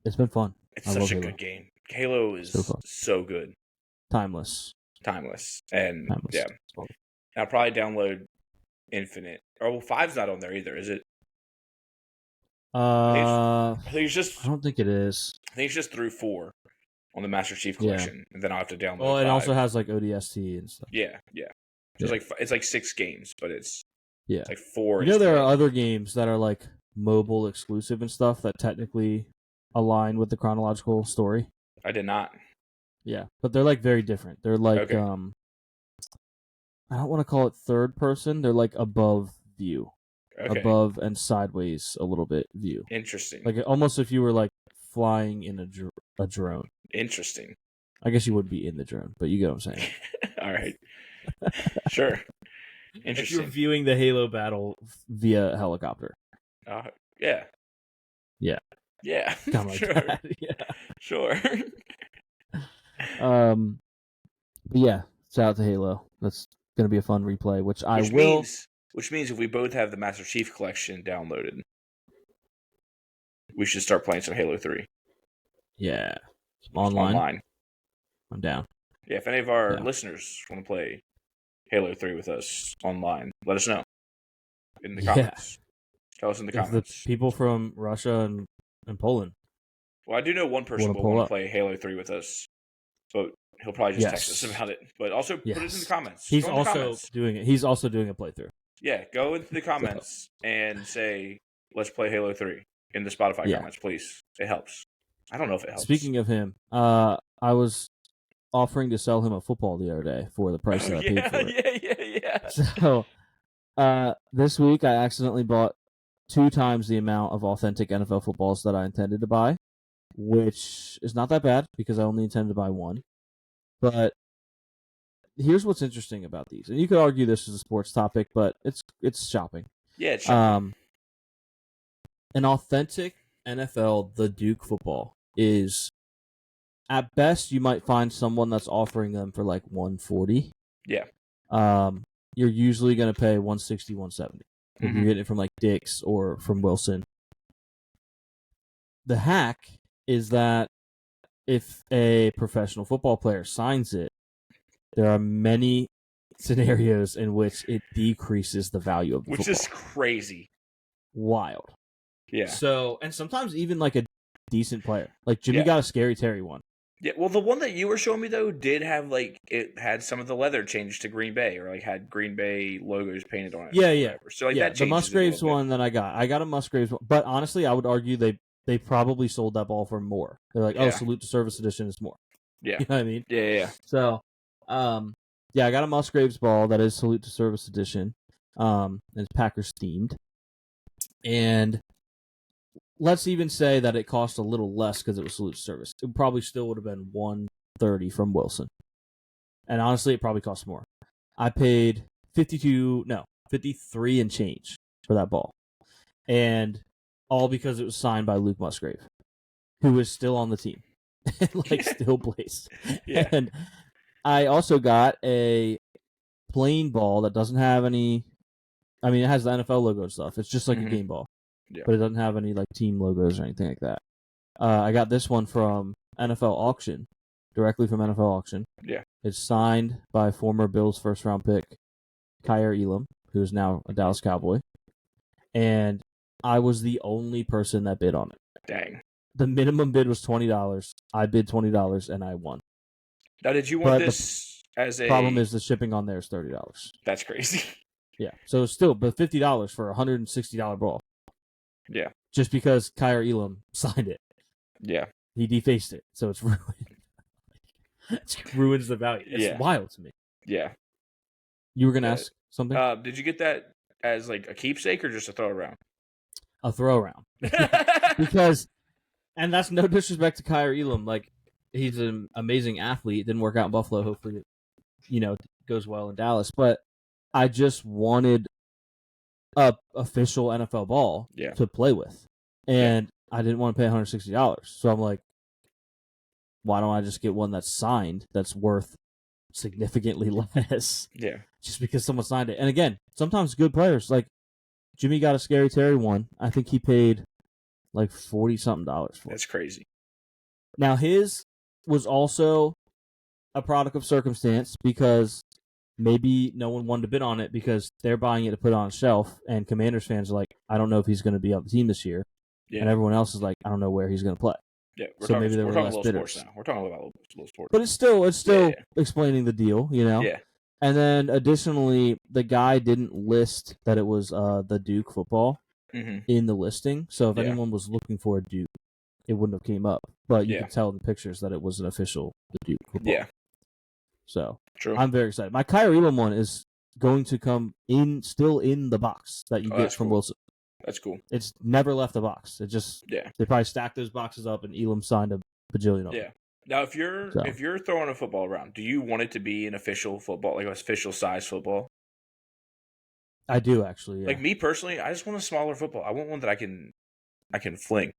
It's been fun. It's such a good game. Halo is so good. Timeless. And yeah. I'll probably download Infinite. Oh, 5's not on there either, is it? I think it's just. I don't think it is. I think it's just through 4 on the Master Chief Collection, and then I'll have to download. Well, it 5. also has like ODST and stuff. Yeah. It's like 6 games, but it's like 4. You know, there are other games that are like mobile exclusive and stuff that technically align with the chronological story. I did not. Yeah, but they're like very different. They're like I don't want to call it third person. They're like above view. Okay. Above and sideways a little bit view. Interesting. Like almost if you were like flying in a drone. Interesting. I guess you would be in the drone, but you get what I'm saying. All right. Sure. Interesting. If you're viewing the Halo battle via helicopter. Yeah. Yeah. Yeah. Kind of like sure. that. Yeah. Sure. But yeah, shout out to Halo. That's gonna be a fun replay, which means if we both have the Master Chief Collection downloaded, we should start playing some Halo 3. Yeah. Online. I'm down. Yeah, if any of our listeners want to play Halo 3 with us online, let us know in the comments. Tell us in the comments. The people from Russia and Poland. Well, I do know one person will want to play Halo 3 with us, but he'll probably just text us about it. But also put it in the comments. He's also doing it. He's also doing a playthrough. Yeah, go into the comments and say, let's play Halo 3 in the Spotify comments, please. It helps. I don't know if it helps. Speaking of him, I was offering to sell him a football the other day for the price that I paid for it. Yeah. So this week I accidentally bought 2 times the amount of authentic NFL footballs that I intended to buy, which is not that bad because I only intended to buy 1. But here's what's interesting about these, and you could argue this is a sports topic, but it's shopping. Yeah, it's shopping. An authentic NFL, the Duke football is, at best, you might find someone that's offering them for like $140. Yeah. You're usually going to pay $160, $170 if you're getting it from like Dick's or from Wilson. The hack is that if a professional football player signs it, there are many scenarios in which it decreases the value of the football. Which is crazy. Wild. Yeah. So, and sometimes even like a decent player. Like Jimmy got a Scary Terry one. Yeah, well, the one that you were showing me, though, did have, like, it had some of the leather changed to Green Bay, or, like, had Green Bay logos painted on it. Yeah. So, like, that the Musgraves one that I got a Musgraves one. But honestly, I would argue they probably sold that ball for more. They're like, Salute to Service Edition is more. Yeah. You know what I mean? Yeah. So, I got a Musgraves ball that is Salute to Service Edition. And it's Packers themed. And let's even say that it cost a little less because it was Salute to Service. It probably still would have been $130 from Wilson. And honestly, it probably cost more. I paid $53 and change for that ball. And all because it was signed by Luke Musgrave, who is still on the team. Still plays. Yeah. And I also got a plain ball that doesn't have any... I mean, it has the NFL logo and stuff. It's just like a game ball. Yeah. But it doesn't have any like team logos or anything like that. I got this one from NFL Auction, directly from NFL Auction. Yeah. It's signed by former Bills first-round pick Kyer Elam, who is now a Dallas Cowboy. And I was the only person that bid on it. Dang. The minimum bid was $20. I bid $20, and I won. Now, did you want this as a... problem is the shipping on there is $30. That's crazy. Yeah. So still, but $50 for a $160 ball. Yeah. Just because Kyer Elam signed it. Yeah. He defaced it, so it's ruined. It ruins the value. It's wild to me. Yeah. You were gonna ask something? Did you get that as like a keepsake or just a throw around? A throw around. Because, and that's no disrespect to Kyer Elam. Like, he's an amazing athlete. Didn't work out in Buffalo. Hopefully, it goes well in Dallas. But I just wanted a official NFL ball to play with, and I didn't want to pay $160. So I'm like, why don't I just get one that's signed that's worth significantly less? Yeah. Just because someone signed it. And again, sometimes good players, like Jimmy got a Scary Terry one. I think he paid like $40-something for it. That's crazy. Now, his was also a product of circumstance because maybe no one wanted to bid on it because they're buying it to put on a shelf, and Commanders fans are like, I don't know if he's going to be on the team this year. Yeah. And everyone else is like, I don't know where he's going to play. Yeah, maybe there were less bidders. Now. We're talking about little sports. But it's still explaining the deal, Yeah. And then additionally, the guy didn't list that it was the Duke football in the listing. So if anyone was looking for a Duke, it wouldn't have came up. But you could tell in the pictures that it was an official Duke football. Yeah. So true. I'm very excited. My Kyer Elam one is going to come still in the box that you get from Wilson. That's cool. It's never left the box. It just they probably stacked those boxes up, and Elam signed a bajillion of them. Yeah. Now, if you're throwing a football around, do you want it to be an official football, like an official size football? I do actually. Yeah. Like me personally, I just want a smaller football. I want one that I can fling.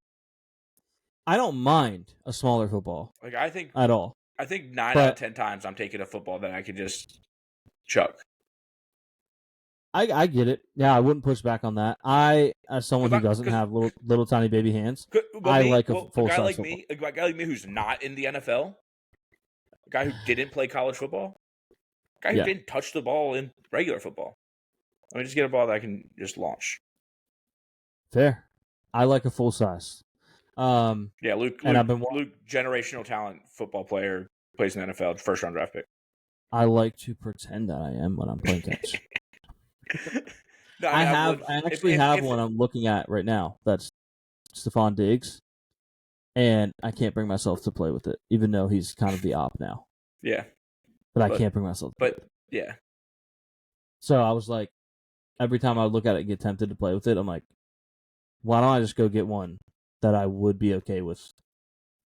I don't mind a smaller football. Like I think at all. I think 9 out of 10 times I'm taking a football that I could just chuck. I get it. Yeah, I wouldn't push back on that. As someone who doesn't have little tiny baby hands, like a full size football. A guy like me who's not in the NFL, a guy who didn't play college football, a guy who didn't touch the ball in regular football. Let me just get a ball that I can just launch. Fair. I like a full size. Luke, generational talent football player, plays in the NFL, first round draft pick. I like to pretend that I am when I'm playing catch. I actually have one I'm looking at right now. That's Stephon Diggs, and I can't bring myself to play with it, even though he's kind of the op now. Yeah, but I can't bring myself. So I was like, every time I look at it and get tempted to play with it, I'm like, why don't I just go get one that I would be okay with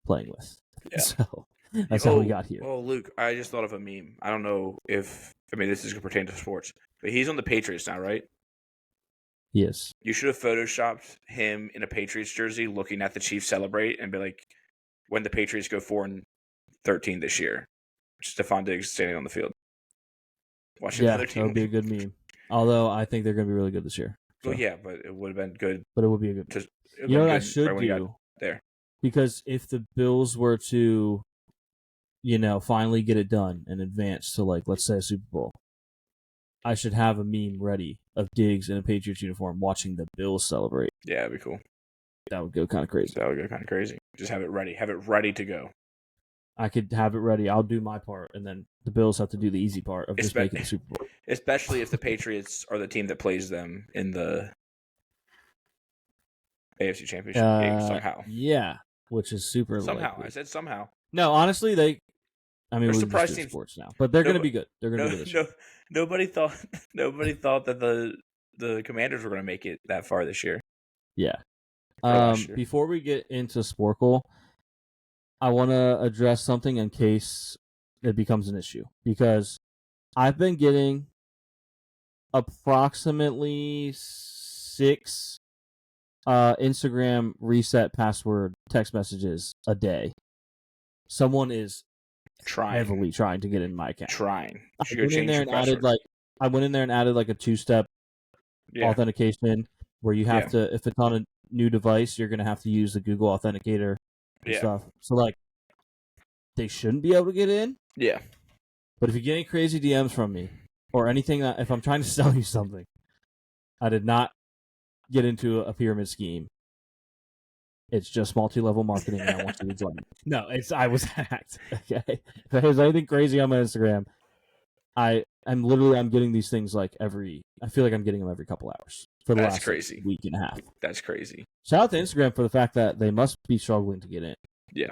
playing with? Yeah. So that's how we got here. Oh, Luke, I just thought of a meme. I don't know if this is going to pertain to sports, but he's on the Patriots now, right? Yes. You should have photoshopped him in a Patriots jersey looking at the Chiefs celebrate and be like, when the Patriots go 4-13 this year, Stephon Diggs standing on the field. Watching the other team. That would be a good meme. Although I think they're going to be really good this year. So. Well, yeah, but it would have been good. But it would be a good. You know what I should do? There. Because if the Bills were to, finally get it done and advance to, let's say a Super Bowl, I should have a meme ready of Diggs in a Patriots uniform watching the Bills celebrate. Yeah, that'd be cool. That would go kind of crazy. Just have it ready. Have it ready to go. I could have it ready. I'll do my part, and then the Bills have to do the easy part of just making the Super Bowl. Especially if the Patriots are the team that plays them in the AFC Championship game somehow. Yeah, which is super somehow. likely. I said somehow. No, honestly, we're surprise team sports now, but they're going to be good. They're going to be good this year. Nobody thought that the Commanders were going to make it that far this year. Yeah. Before we get into Sporkle, I want to address something in case it becomes an issue, because I've been getting approximately 6 Instagram reset password text messages a day. Someone is heavily trying to get in my account. I went in there and added like a 2-step authentication where you have to, if it's on a new device, you're going to have to use the Google Authenticator and stuff. So like, they shouldn't be able to get in. Yeah. But if you get any crazy DMs from me or anything, if I'm trying to sell you something, I did not get into a pyramid scheme. It's just multi-level marketing, and I want you to join me. No, I was hacked. Okay, if there's anything crazy on my Instagram, I'm getting these things like I feel like I'm getting them every couple hours for the last crazy. Week and a half. That's crazy. Shout out to Instagram for the fact that they must be struggling to get in. Yeah.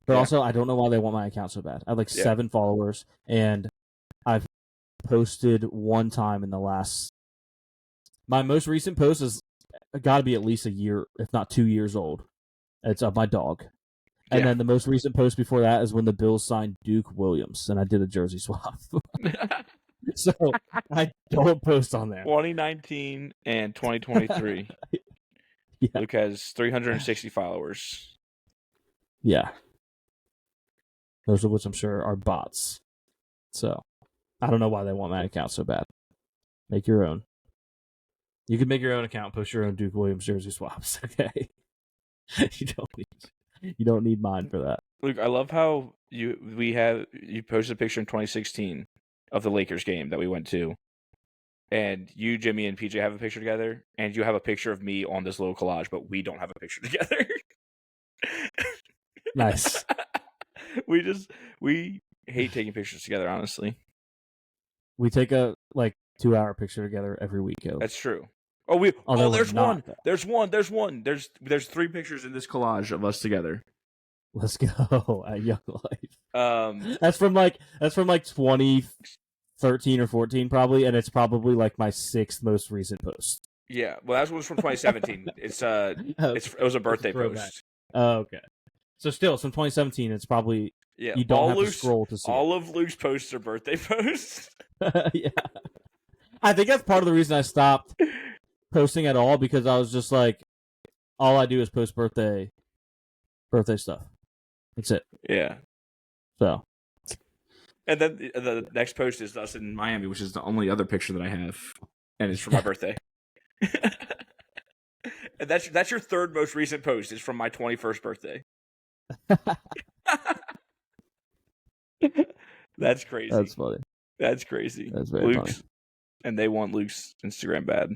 But also, I don't know why they want my account so bad. I have like 7 followers, and I've posted one time in the last. My most recent post is got to be at least a year, if not 2 years old. It's of my dog. And then the most recent post before that is when the Bills signed Duke Williams, and I did a jersey swap. So I don't post on there. 2019 and 2023. Luke has 360 followers. Yeah. Those of which I'm sure are bots. So I don't know why they want my account so bad. Make your own. You can make your own account, post your own Duke Williams jersey swaps. Okay. You don't need mine for that. Luke, I love how you posted a picture in 2016 of the Lakers game that we went to, and you, Jimmy, and PJ have a picture together, and you have a picture of me on this little collage, but we don't have a picture together. Nice. We hate taking pictures together, honestly. We take a 2-hour picture together every week. That's true. There's one. There's 3 pictures in this collage of us together. Let's go at Young Life. That's from 2013 or 14 probably, and it's probably like my 6th most recent post. Yeah, well, that was from 2017. It was a birthday post. Oh, okay. So still, from 2017, it's probably you don't have to scroll to see. All of Luke's posts are birthday posts. Yeah, I think that's part of the reason I stopped posting at all, because I was just like, all I do is post birthday stuff. That's it. Yeah. So. And then the next post is us in Miami, which is the only other picture that I have, and it's for my birthday. And that's your 3rd most recent post. Is from my 21st birthday. That's crazy. That's funny. That's crazy. That's very funny. And they want Luke's Instagram bad.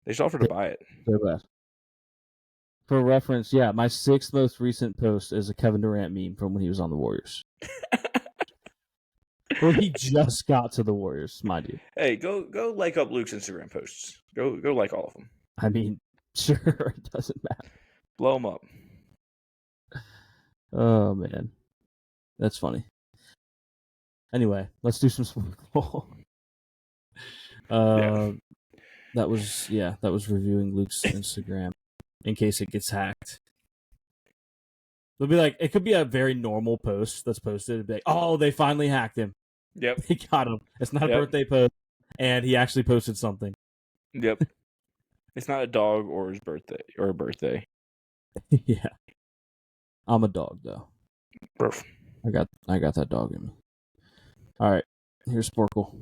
They should offer to buy it. They're bad. For reference, yeah, my 6th most recent post is a Kevin Durant meme from when he was on the Warriors. Well, he just got to the Warriors, mind you. Hey, go like up Luke's Instagram posts. Go like all of them. I mean, sure, it doesn't matter. Blow them up. Oh, man. That's funny. Anyway, let's do some Sporkle. That was reviewing Luke's Instagram in case it gets hacked. It'll be like, it could be a very normal post that's posted. It'd be like, oh, they finally hacked him. Yep. They got him. It's not a birthday post, and he actually posted something. Yep. It's not a dog or his birthday or a birthday. Yeah. I'm a dog though. Perfect. I got that dog in me. All right. Here's Sporkle.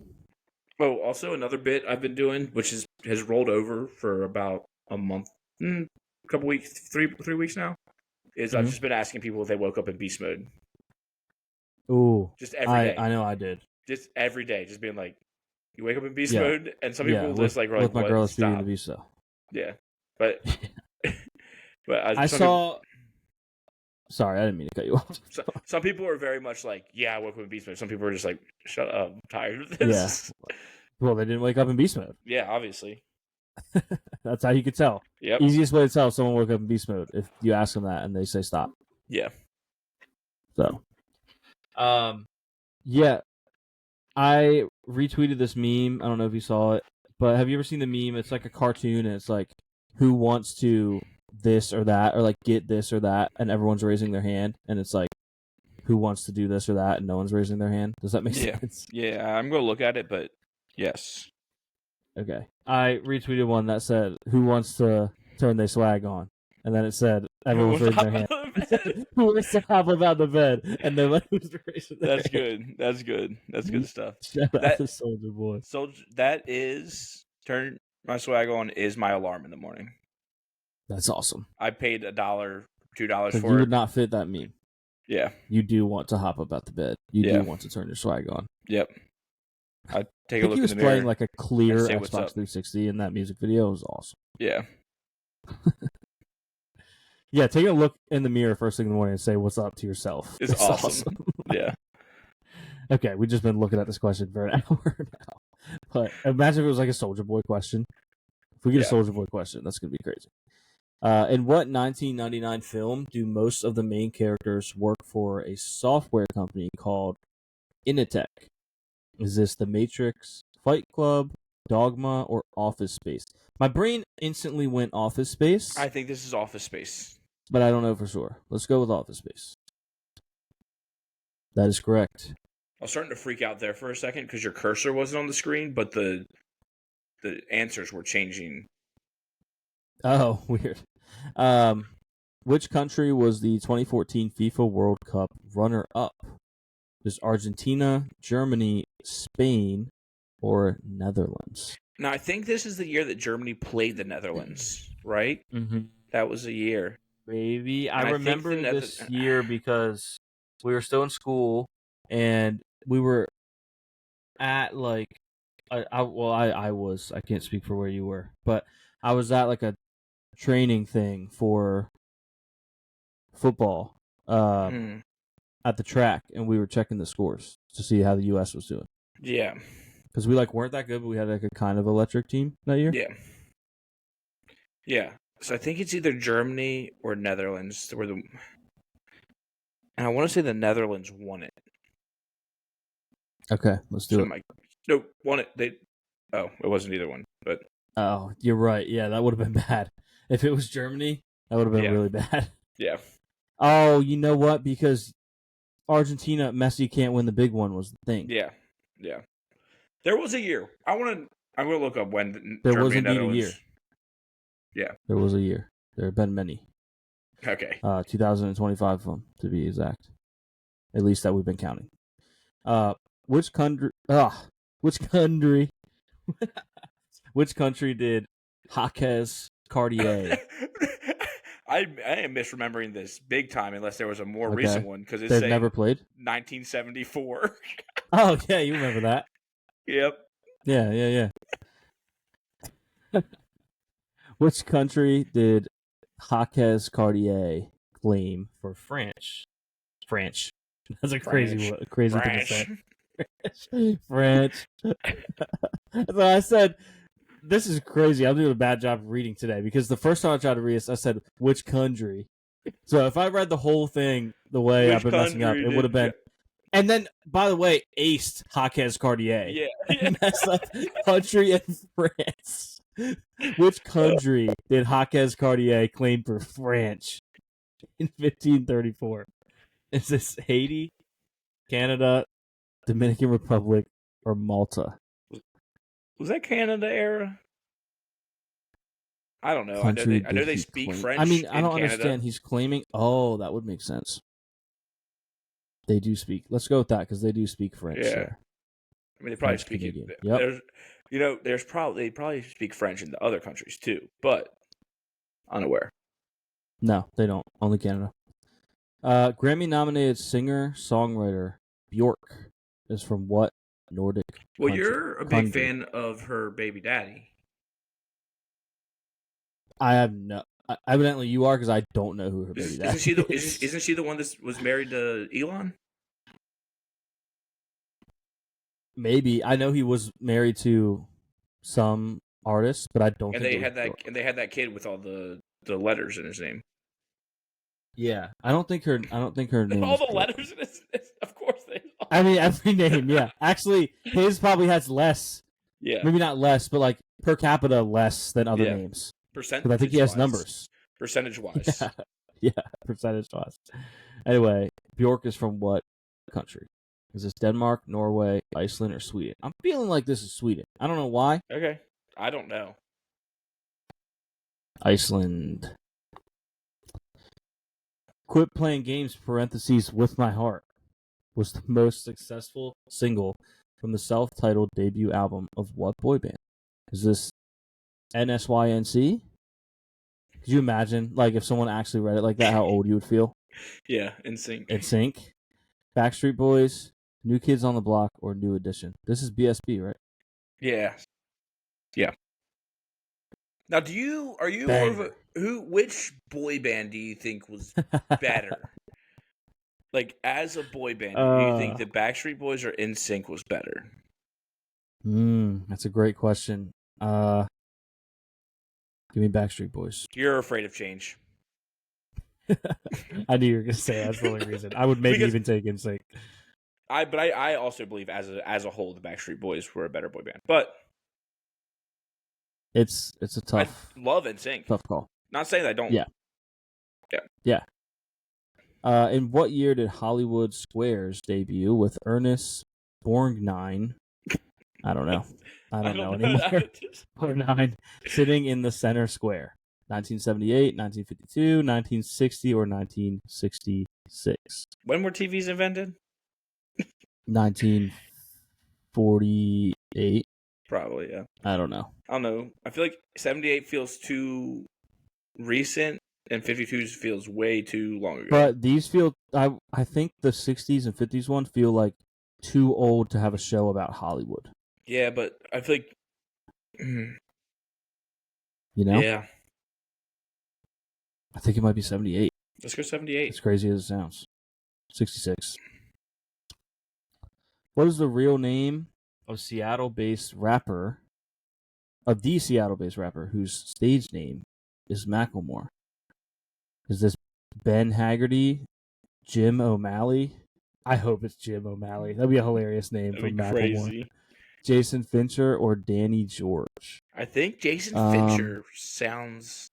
Oh, also another bit I've been doing, which has rolled over for about a month, couple weeks, 3 weeks now, is I've just been asking people if they woke up in beast mode. Ooh. Just every day. I know I did. Just every day, just being like, you wake up in beast mode, and some people just like, with my girl is feeding stop. the beast though. Yeah, but I saw. Sorry, I didn't mean to cut you off. Some people are very much like, yeah, I woke up in beast mode. Some people are just like, shut up, I'm tired of this. Yeah. Well, they didn't wake up in beast mode. Yeah, obviously. That's how you could tell. Yep. Easiest way to tell if someone woke up in beast mode, if you ask them that and they say stop. Yeah. So. Yeah. I retweeted this meme. I don't know if you saw it, but have you ever seen the meme? It's like a cartoon, and it's like, who wants to this or that, or like get this or that, and everyone's raising their hand, and it's like, who wants to do this or that, and no one's raising their hand. Does that make sense? Yeah, I'm gonna look at it, but yes. Okay. I retweeted one that said, who wants to turn their swag on? And then it said, everyone's raising their hand. Who wants to hop about the bed? And nobody was raising their hand. Good. That's good. That's good stuff. Shout out to Soldier Boy. That is, turn my swag on is my alarm in the morning. That's awesome. I paid $1 $2 Because for you it. would not fit that meme. Yeah. You do want to hop up out the bed. You do want to turn your swag on. Yep. I take I a look think he in was the mirror. playing like a clear say Xbox what's up. 360 in that music video. It was awesome. Yeah. Yeah, take a look in the mirror first thing in the morning and say what's up to yourself. It's awesome. Yeah. Okay, we've just been looking at this question for an hour now. But imagine if it was like a Soulja Boy question. If we get a Soulja Boy question, that's going to be crazy. In what 1999 film do most of the main characters work for a software company called Initech? Is this The Matrix, Fight Club, Dogma, or Office Space? My brain instantly went Office Space. I think this is Office Space. But I don't know for sure. Let's go with Office Space. That is correct. I was starting to freak out there for a second because your cursor wasn't on the screen, but the answers were changing. Oh, weird. Which country was the 2014 FIFA World Cup runner-up? Is Argentina, Germany, Spain, or Netherlands? Now, I think this is the year that Germany played the Netherlands, right? Mm-hmm. That was the year. Maybe. And I remember this year because we were still in school, and we were at, like, I can't speak for where you were, but I was at, like, a training thing for football at the track, and we were checking the scores to see how the U.S. was doing. Yeah. Because we weren't that good, but we had like a kind of electric team that year. Yeah. Yeah. So I think it's either Germany or Netherlands. And I want to say the Netherlands won it. Okay, let's do it. Won it. It wasn't either one. But oh, you're right. Yeah, that would have been bad. If it was Germany, that would have been really bad. Yeah. Oh, you know what? Because Argentina, Messi can't win the big one was the thing. Yeah. Yeah. There was a year. I'm gonna look up when there Germany was and indeed Netherlands. a year. Yeah. There was a year. There have been many. Okay. 2025 of them, to be exact. At least that we've been counting. Which country which country did Jaques Cartier? I am misremembering this big time unless there was a more recent one because it's they've never played 1974. Oh yeah, you remember that? Yep. Yeah. Which country did Jaques Cartier claim for French? That's a crazy thing to say. French. So I said, this is crazy. I'm doing a bad job of reading today because the first time I tried to read it, I said, which country? So if I read the whole thing the way I've been messing up, it would have been. And then, by the way, aced Jaques Cartier. Yeah. Messed up country in France. Which country did Jaques Cartier claim for French in 1534? Is this Haiti, Canada, Dominican Republic, or Malta? Was that Canada era? I don't know. I know they speak French. I mean, I don't Canada. understand. He's claiming. Oh, that would make sense. They do speak. Let's go with that because they do speak French. Yeah. There. I mean, they probably speak it. Yep. They probably speak French in the other countries too, but unaware. No, they don't. Only Canada. Grammy-nominated singer-songwriter Bjork is from what Nordic country? You're a big fan of her baby daddy. I have no. Evidently, you are because I don't know who her baby daddy is. Isn't she the one that was married to Elon? Maybe. I know he was married to some artist, but I don't. And they had that kid with all the letters in his name. Yeah, I don't think her name. All the letters in his name. Of course they are. I mean, every name. Yeah, actually, his probably has less. Yeah, maybe not less, but like per capita less than other names. Because I think he has numbers. Percentage-wise. Yeah, percentage-wise. Anyway, Bjork is from what country? Is this Denmark, Norway, Iceland, or Sweden? I'm feeling like this is Sweden. I don't know why. Okay. I don't know. Iceland. Quit Playing Games, with my heart, was the most successful single from the self-titled debut album of what boy band? Is this NSYNC, Could you imagine, like, if someone actually read it like that, how old you would feel? Yeah, NSYNC. NSYNC, Backstreet Boys, New Kids on the Block, or New Edition. This is BSB, right? Yeah. Yeah. Now, are you more of which boy band do you think was better? Like, as a boy band, do you think the Backstreet Boys or NSYNC was better? That's a great question. Give me Backstreet Boys. You're afraid of change. I knew you were going to say that's the only reason. I would maybe even take NSYNC. I also believe as a whole, the Backstreet Boys were a better boy band. But it's a tough. I love NSYNC. Tough call. Not saying that I don't. Yeah. In what year did Hollywood Squares debut with Ernest Borgnine? I don't know. I don't know anymore. Borgnine sitting in the center square. 1978, 1952, 1960, or 1966? When were TVs invented? 1948. Probably, yeah. I don't know. I feel like 78 feels too recent, and 52 feels way too long ago. But these feel, I think the 60s and 50s one feel like too old to have a show about Hollywood. Yeah, but I feel like, you know? Yeah. I think it might be 78. Let's go 78. As crazy as it sounds. 66. What is the real name of the Seattle-based rapper whose stage name is Macklemore? Is this Ben Haggerty, Jim O'Malley? I hope it's Jim O'Malley. That'd be a hilarious name for Macklemore. Crazy. Jason Fincher or Danny George? I think Jason Fincher sounds...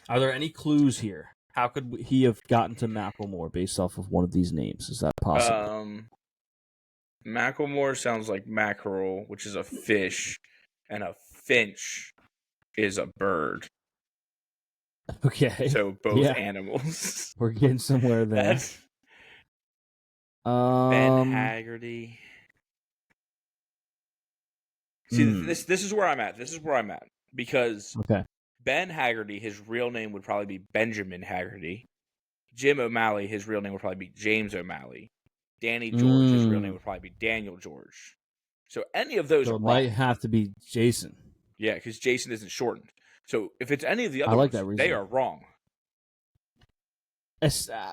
Are there any clues here? How could he have gotten to Macklemore based off of one of these names? Is that possible? Macklemore sounds like mackerel, which is a fish, and a finch is a bird. Okay. So both animals. We're getting somewhere there. Ben Haggerty. See, this is where I'm at. Because Ben Haggerty, his real name would probably be Benjamin Haggerty. Jim O'Malley, his real name would probably be James O'Malley. Danny George, his real name would probably be Daniel George. So any of those are wrong. Might have to be Jason. Yeah, because Jason isn't shortened. So if it's any of the other ones, they are wrong.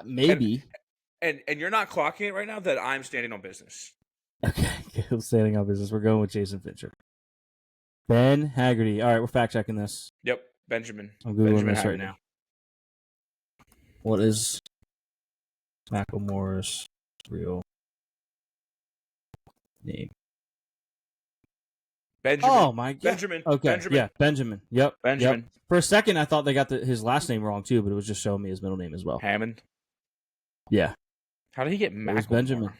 Maybe. And you're not clocking it right now that I'm standing on business. Okay, I'm standing on business. We're going with Jason Fincher. Ben Haggerty. All right, we're fact checking this. Yep, Benjamin. I'm Googling Benjamin this Haggerty. right now. What is Macklemore's real name? Benjamin. Oh my God. Benjamin. Okay. Benjamin. Yeah, Benjamin. Yep. Benjamin. Yep. For a second, I thought they got his last name wrong too, but it was just showing me his middle name as well. Hammond. Yeah. How did he get Macklemore? It was Benjamin.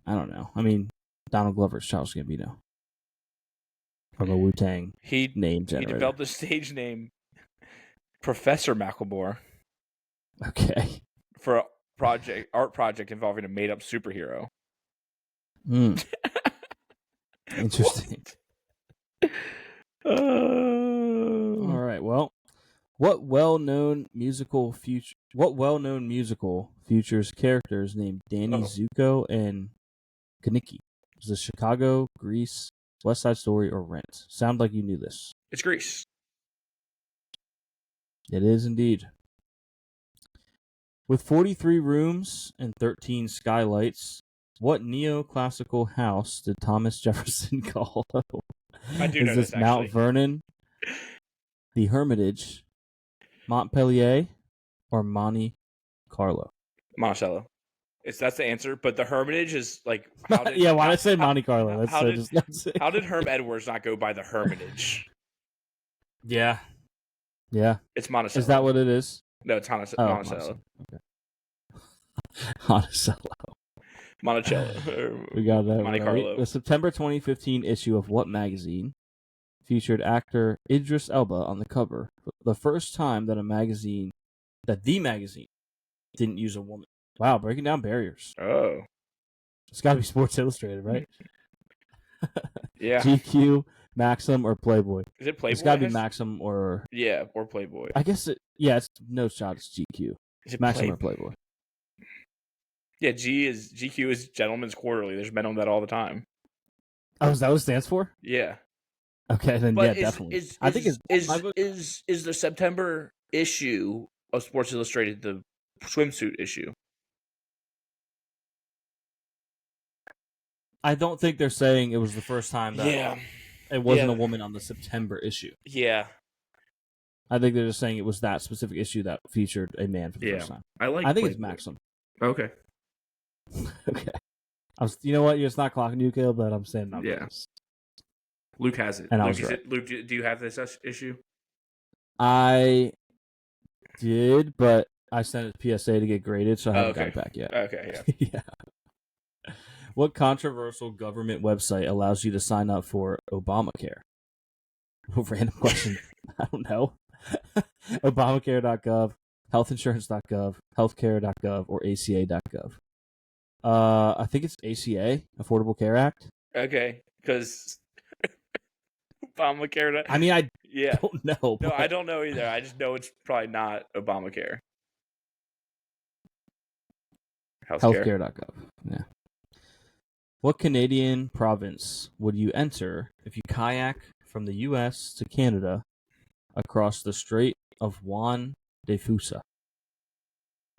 I don't know. I mean, Donald Glover's Charles Gambino. From a Wu-Tang name generator. He developed the stage name Professor Macklemore. Okay. For a art project involving a made-up superhero. Interesting. All right. Well, what well-known musical features characters named Danny Zuko and Kaneki? Is this Chicago, Grease, West Side Story, or Rent? Sound like you knew this. It's Grease. It is indeed. With 43 rooms and 13 skylights, what neoclassical house did Thomas Jefferson call home? I do know Is this Mount Vernon, the Hermitage, Montpellier, or Monte Carlo? Monticello. That's the answer, but the Hermitage is like... why did I say Monte Carlo? How did Herm Edwards not go by the Hermitage? Yeah. It's Monticello. Is that what it is? No, it's Monticello. Okay. Monticello. Monticello. We got that Monte right. Carlo. The September 2015 issue of what magazine featured actor Idris Elba on the cover? The first time that the magazine didn't use a woman. Wow, breaking down barriers. Oh. It's got to be Sports Illustrated, right? Yeah. GQ, Maxim or Playboy? Is it Playboy? It's got to be Maxim or... Yeah, or Playboy. I guess it's no shot. It's GQ. Is it Maxim or Playboy? Yeah, GQ is Gentleman's Quarterly. There's men on that all the time. Oh, is that what it stands for? Yeah. Okay, then but definitely. I think is the September issue of Sports Illustrated the swimsuit issue? I don't think they're saying it was the first time that it wasn't a woman on the September issue. Yeah. I think they're just saying it was that specific issue that featured a man for the first time. I think it's Maxim. Okay. Okay. You know what? It's not clocking you, Caleb, but I'm saying no. Yeah. Luke has it. And Luke, do you have this issue? I did, but I sent it to PSA to get graded, so I haven't got it back yet. Okay, yeah. What controversial government website allows you to sign up for Obamacare? Random question. I don't know. Obamacare.gov, healthinsurance.gov, healthcare.gov, or ACA.gov. I think it's ACA, Affordable Care Act. Okay, because Obamacare. I mean, I don't know. No, I don't know either. I just know it's probably not Obamacare. Healthcare.gov. Yeah. What Canadian province would you enter if you kayak from the U.S. to Canada across the Strait of Juan de Fuca?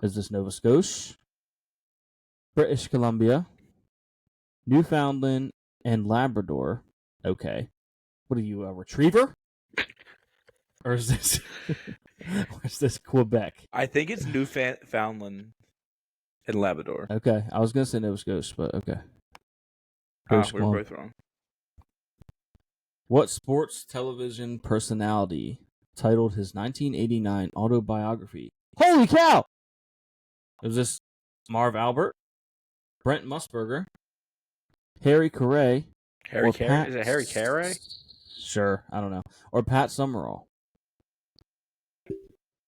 Is this Nova Scotia, British Columbia, Newfoundland, and Labrador? Okay. What are you, a retriever? Or is this Quebec? I think it's Newfoundland and Labrador. Okay. I was going to say Nova Scotia, but okay. We're both wrong. What sports television personality titled his 1989 autobiography, Holy Cow! Was this Marv Albert, Brent Musburger, Harry Carey? Is it Harry Carey? Sure, I don't know. Or Pat Summerall?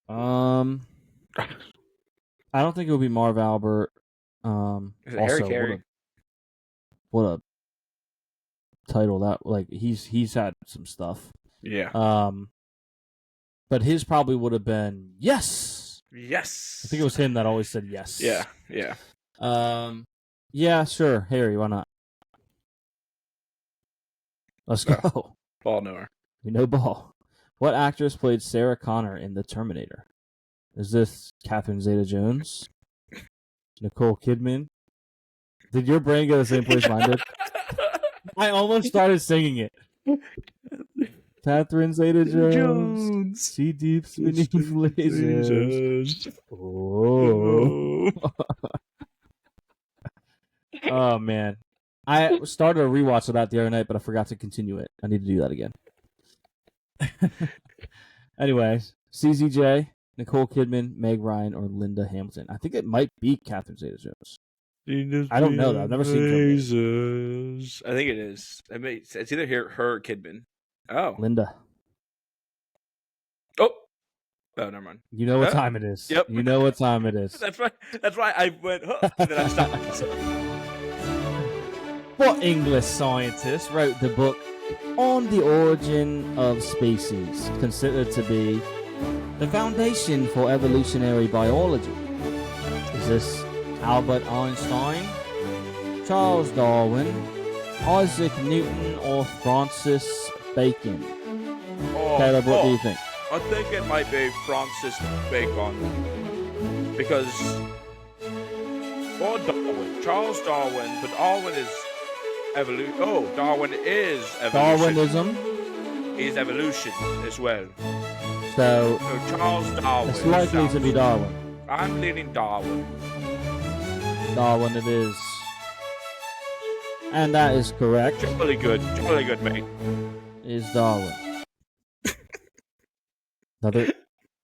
I don't think it would be Marv Albert. Is it Harry Carey? What a title that, like, he's had some stuff. Yeah. But his probably would have been yes. Yes. I think it was him that always said yes. Yeah. Yeah, sure. Harry, why not? Let's go. Ball knower. We know ball. What actress played Sarah Connor in The Terminator? Is this Catherine Zeta-Jones? Nicole Kidman? Did your brain go the same place mine did? I almost started singing it. Catherine Zeta-Jones. See deep beneath lasers. Oh. Oh, man. I started a rewatch of that the other night, but I forgot to continue it. I need to do that again. Anyway, CZJ, Nicole Kidman, Meg Ryan, or Linda Hamilton. I think it might be Catherine Zeta-Jones. I don't know, though. I've never seen her. I think it is. It's either her or Kidman. Oh. Linda. Oh, never mind. You know what time it is. Yep. You know what time it is. That's why I went, and then I stopped. What English scientist wrote the book On the Origin of Species, considered to be the foundation for evolutionary biology? Is this Albert Einstein, Charles Darwin, Isaac Newton, or Francis Bacon? Caleb, what do you think? I think it might be Francis Bacon. Because, or Darwin. Charles Darwin, but Darwin is evolution. Oh, Darwin is evolution. Darwinism is evolution as well. So Charles Darwin. It's likely to be Darwin. I'm leaning Darwin. Darwin it is. And that is correct. Jolly good, mate. Is Darwin.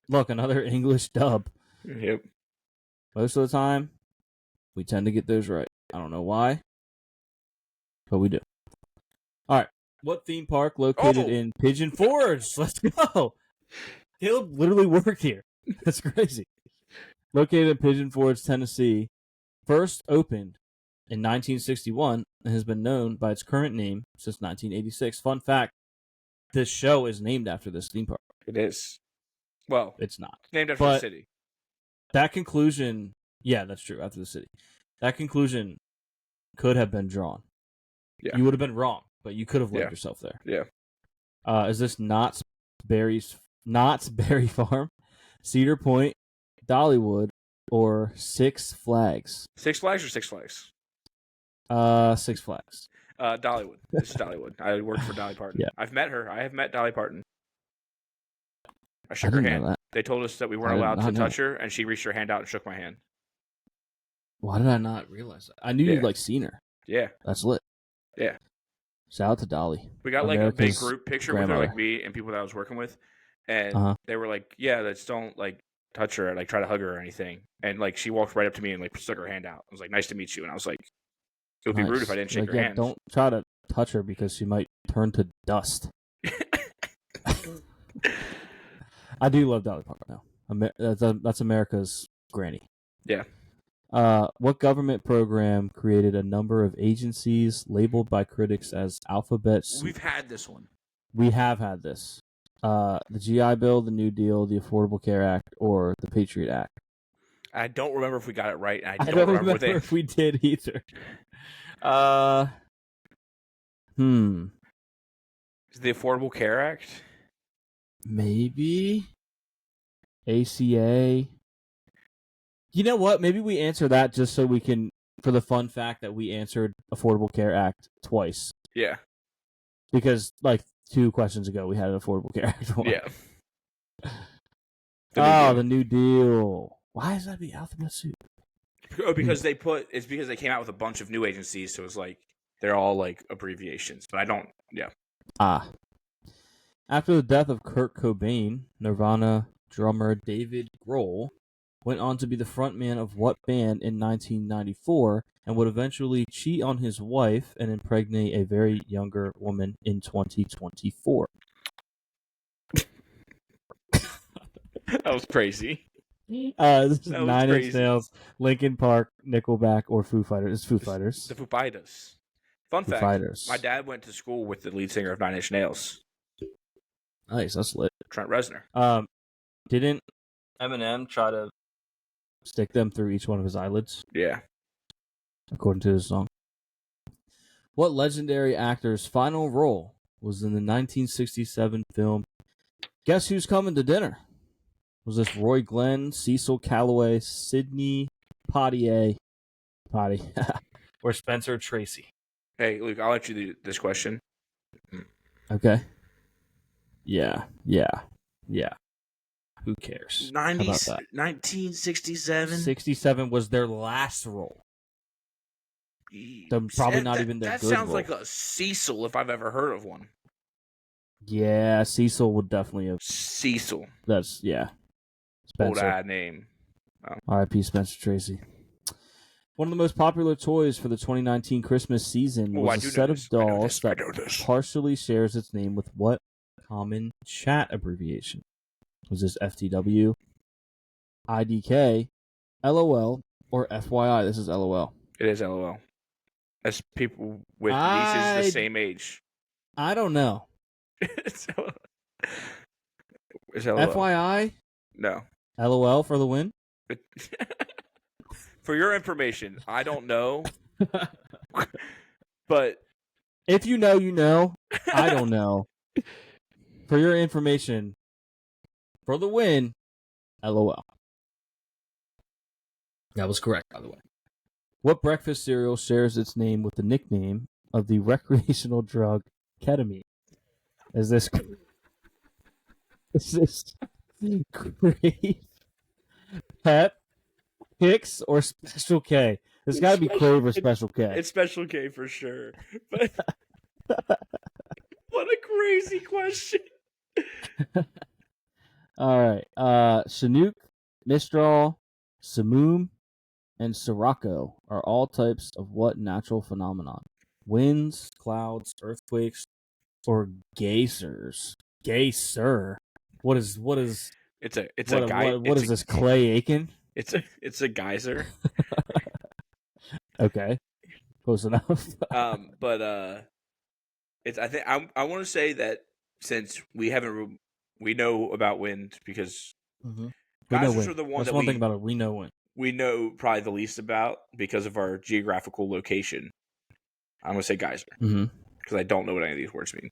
Another English dub. Yep. Most of the time, we tend to get those right. I don't know why, but we do. All right. What theme park located in Pigeon Forge? Let's go. He'll literally work here. That's crazy. Located in Pigeon Forge, Tennessee, first opened in 1961 and has been known by its current name since 1986. Fun fact, this show is named after this theme park. It is. Well, it's not. It's named after the city. That conclusion, yeah, that's true, after the city. That conclusion could have been drawn. Yeah. You would have been wrong, but you could have led yourself there. Yeah. Is this Knott's Berry Farm, Cedar Point, Dollywood, or Six Flags? Six Flags or Six Flags? Six Flags. Dollywood. This is Dollywood. I worked for Dolly Parton. Yeah. I've met her. I have met Dolly Parton. I shook her hand. They told us that we weren't allowed to touch her, and she reached her hand out and shook my hand. Why did I not realize that? I knew you'd seen her. Yeah. That's lit. Yeah. Shout out to Dolly. We got a big group picture with her, like me and people that I was working with, and they were like, "Yeah, let's don't touch her, try to hug her or anything." And she walked right up to me and stuck her hand out. I was like, "Nice to meet you," and I was like, "It would be rude if I didn't shake her hand." Don't try to touch her because she might turn to dust. I do love Dolly Parton now. That's America's granny. Yeah. What government program created a number of agencies labeled by critics as alphabet soup? We've had this one. We have had this. The GI Bill, the New Deal, the Affordable Care Act, or the Patriot Act. I don't remember if we got it right. I don't remember if we did either. Is the Affordable Care Act? Maybe. ACA. You know what? Maybe we answer that just so we can, for the fun fact that we answered Affordable Care Act twice. Yeah. Because, 2 questions ago, we had an Affordable Care Act one. Yeah. The New Deal. Why does that be alphabet soup? Oh, because they came out with a bunch of new agencies, so it's they're all abbreviations. But I don't, After the death of Kurt Cobain, Nirvana drummer David Grohl went on to be the frontman of what band in 1994 and would eventually cheat on his wife and impregnate a very younger woman in 2024? That was crazy. This is Nine Inch Nails, Linkin Park, Nickelback, or Foo Fighters. It's Foo Fighters. The Foo Fighters. Fun fact, my dad went to school with the lead singer of Nine Inch Nails. Nice, that's lit. Trent Reznor. Didn't Eminem try to stick them through each one of his eyelids? Yeah. According to his song. What legendary actor's final role was in the 1967 film Guess Who's Coming to Dinner? Was this Roy Glenn, Cecil Calloway, Sidney Poitier, or Spencer Tracy? Hey, Luke, I'll let you do this question. Okay. Yeah. Who cares? 1967? 67 was their last role. Probably not even their good role. That sounds like a Cecil if I've ever heard of one. Yeah, Cecil would definitely have. Cecil. That's, yeah. Spencer. Old name. Oh. R.I.P. Spencer Tracy. One of the most popular toys for the 2019 Christmas season was a set of dolls that partially shares its name with what common chat abbreviation? Was this FTW, IDK, LOL, or FYI? This is LOL. It is LOL. That's people with nieces the same age. I don't know. It's LOL. FYI? No. LOL for the win? For your information, I don't know. But if you know, you know. I don't know. For your information, for the win, LOL. That was correct, by the way. What breakfast cereal shares its name with the nickname of the recreational drug ketamine? Is this Crave, Pep, Kix, or Special K? It's got to be Crave or Special K. It's Special K for sure. But what a crazy question. All right. Chinook, Mistral, Simoom, and Sirocco are all types of what natural phenomenon? Winds, clouds, earthquakes, or geysers? Geyser. What is? It's a guy. What is this? Clay Aiken? It's a geyser. Okay, close enough. But it's. I think I want to say that since we haven't, we know about wind because geysers are the one That's that one thing about it. We know wind. We know probably the least about because of our geographical location. I'm gonna say geyser because I don't know what any of these words mean.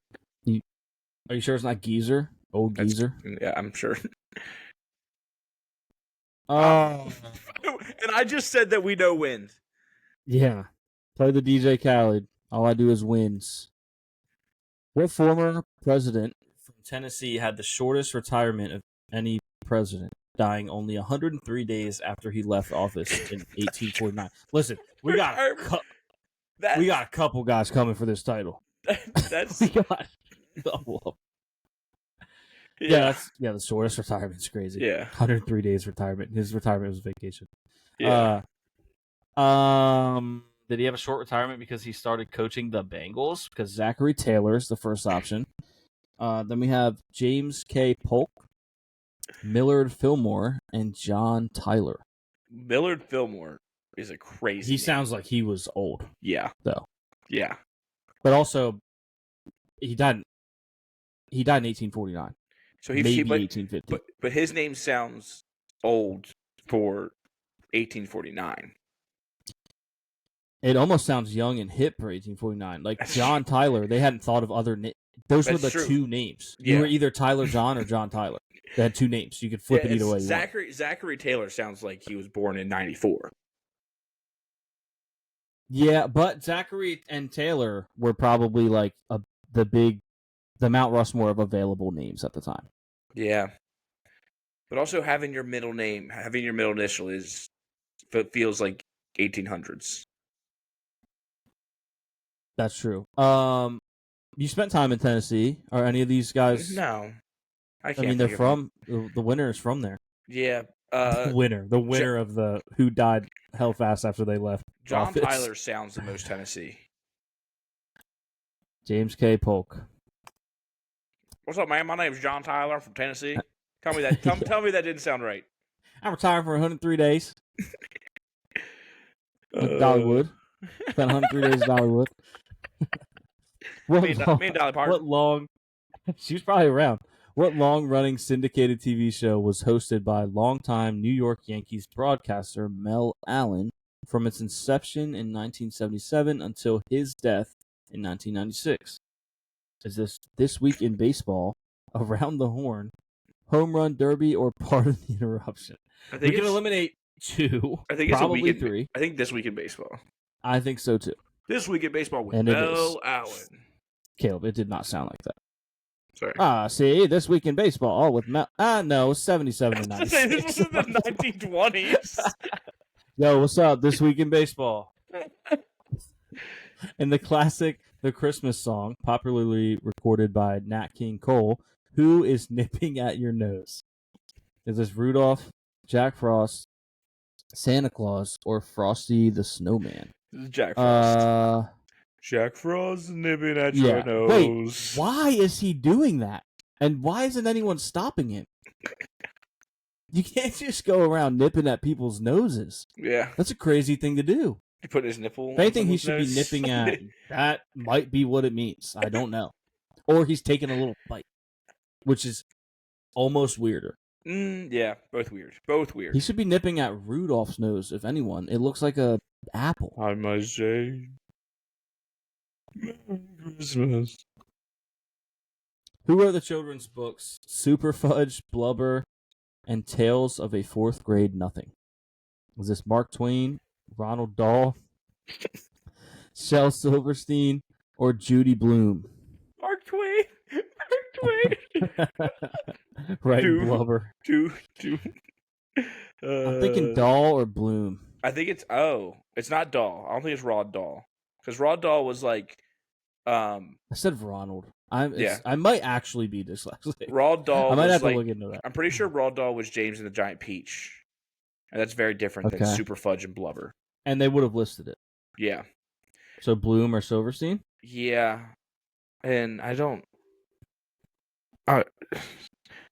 Are you sure it's not geezer? Old geezer? Yeah, I'm sure. Oh. And I just said that we know wind. Yeah. Play the DJ Khaled. All I do is wins. What former president from Tennessee had the shortest retirement of any president, dying only 103 days after he left office in 1849? Listen, we got a couple guys coming for this title. That's we got a couple of them. Yeah, the shortest retirement's crazy. Yeah. 103 days retirement. His retirement was vacation. Yeah. Did he have a short retirement because he started coaching the Bengals? Because Zachary Taylor is the first option. Then we have James K. Polk, Millard Fillmore, and John Tyler. Millard Fillmore is a crazy name. Sounds like he was old. Yeah. Though. Yeah. But also, he died in 1849. So maybe 1850. But his name sounds old for 1849. It almost sounds young and hip for 1849. Like John Tyler, they hadn't thought of other names. Those were the two names. You were either Tyler John or John Tyler. They had two names. You could flip it either way. Zachary Taylor sounds like he was born in 94. Yeah, but Zachary and Taylor were probably like the Mount Rushmore of available names at the time. Yeah. But also having your middle initial feels like 1800s. That's true. You spent time in Tennessee. Are any of these guys? No, I can't. I mean, they're from the winner is from there. Yeah, the winner of the who died hell fast after they left. John office. Tyler sounds the most Tennessee. James K. Polk. What's up, man? My name's John Tyler. I'm from Tennessee. Tell me that. Tell me that didn't sound right. I'm retired for 103 days. Dollywood. Spent 103 days in Dollywood. Me and Dolly Parton. She was probably around. What long-running syndicated TV show was hosted by longtime New York Yankees broadcaster Mel Allen from its inception in 1977 until his death in 1996? Is This Week in Baseball, Around the Horn, Home Run Derby, or Pardon the Interruption? We can eliminate two. I think probably three. I think This Week in Baseball. I think so too. This Week in Baseball with Mel Allen. Caleb, it did not sound like that. Sorry. See, This Week in Baseball with Mel. No, 77 and 96. This was in the 1920s. Yo, what's up? This Week in Baseball. And the classic The Christmas Song, popularly recorded by Nat King Cole, who is nipping at your nose? Is this Rudolph, Jack Frost, Santa Claus, or Frosty the Snowman? This is Jack Frost. Jack Frost nipping at your nose. Wait, why is he doing that? And why isn't anyone stopping him? You can't just go around nipping at people's noses. Yeah. That's a crazy thing to do. He put his nipple. If anything, he should be nipping at. That might be what it means. I don't know. Or he's taking a little bite, which is almost weirder. Yeah, both weird. Both weird. He should be nipping at Rudolph's nose, if anyone. It looks like a apple. I must say, Merry Christmas. Who wrote the children's books Super Fudge, Blubber, and Tales of a Fourth Grade Nothing? Was this Mark Twain, Ronald Dahl, Shel Silverstein, or Judy Blume? Mark Twain. Mark Twain. Right, Blubber. I'm thinking Dahl or Bloom. I think it's not Dahl. I don't think it's Rod Dahl. Because Rod Dahl was like, I said Ronald. I might actually be dyslexic. Rod Dahl. I might have to look into that. I'm pretty sure Rod Dahl was James and the Giant Peach, and that's very different than Super Fudge and Blubber. And they would have listed it. Yeah. So Bloom or Silverstein? Yeah, and I don't.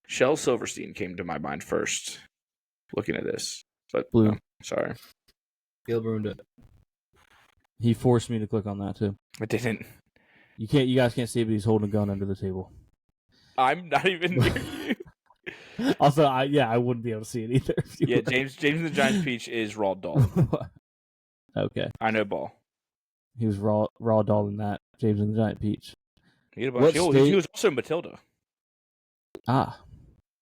Shel Silverstein came to my mind first, looking at this, but Bloom. No, sorry. Caleb ruined it. He forced me to click on that too. I didn't. You guys can't see it, but he's holding a gun under the table. I'm not even near you. Also, I wouldn't be able to see it either. Yeah, James and the Giant Peach is Roald Dahl. Okay. I know ball. He was Raw Dahl in that. James and the Giant Peach. He was also Matilda. Ah,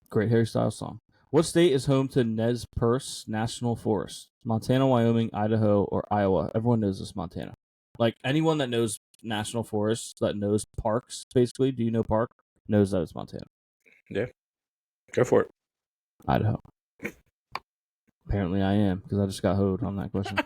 great Harry Styles song. What state is home to Nez Perce National Forest? Montana, Wyoming, Idaho, or Iowa? Everyone knows this Montana. Like, anyone that knows national forests, that knows parks, basically, do you know park, knows that it's Montana. Yeah. Go for it. Idaho. Apparently I am, because I just got hoed on that question.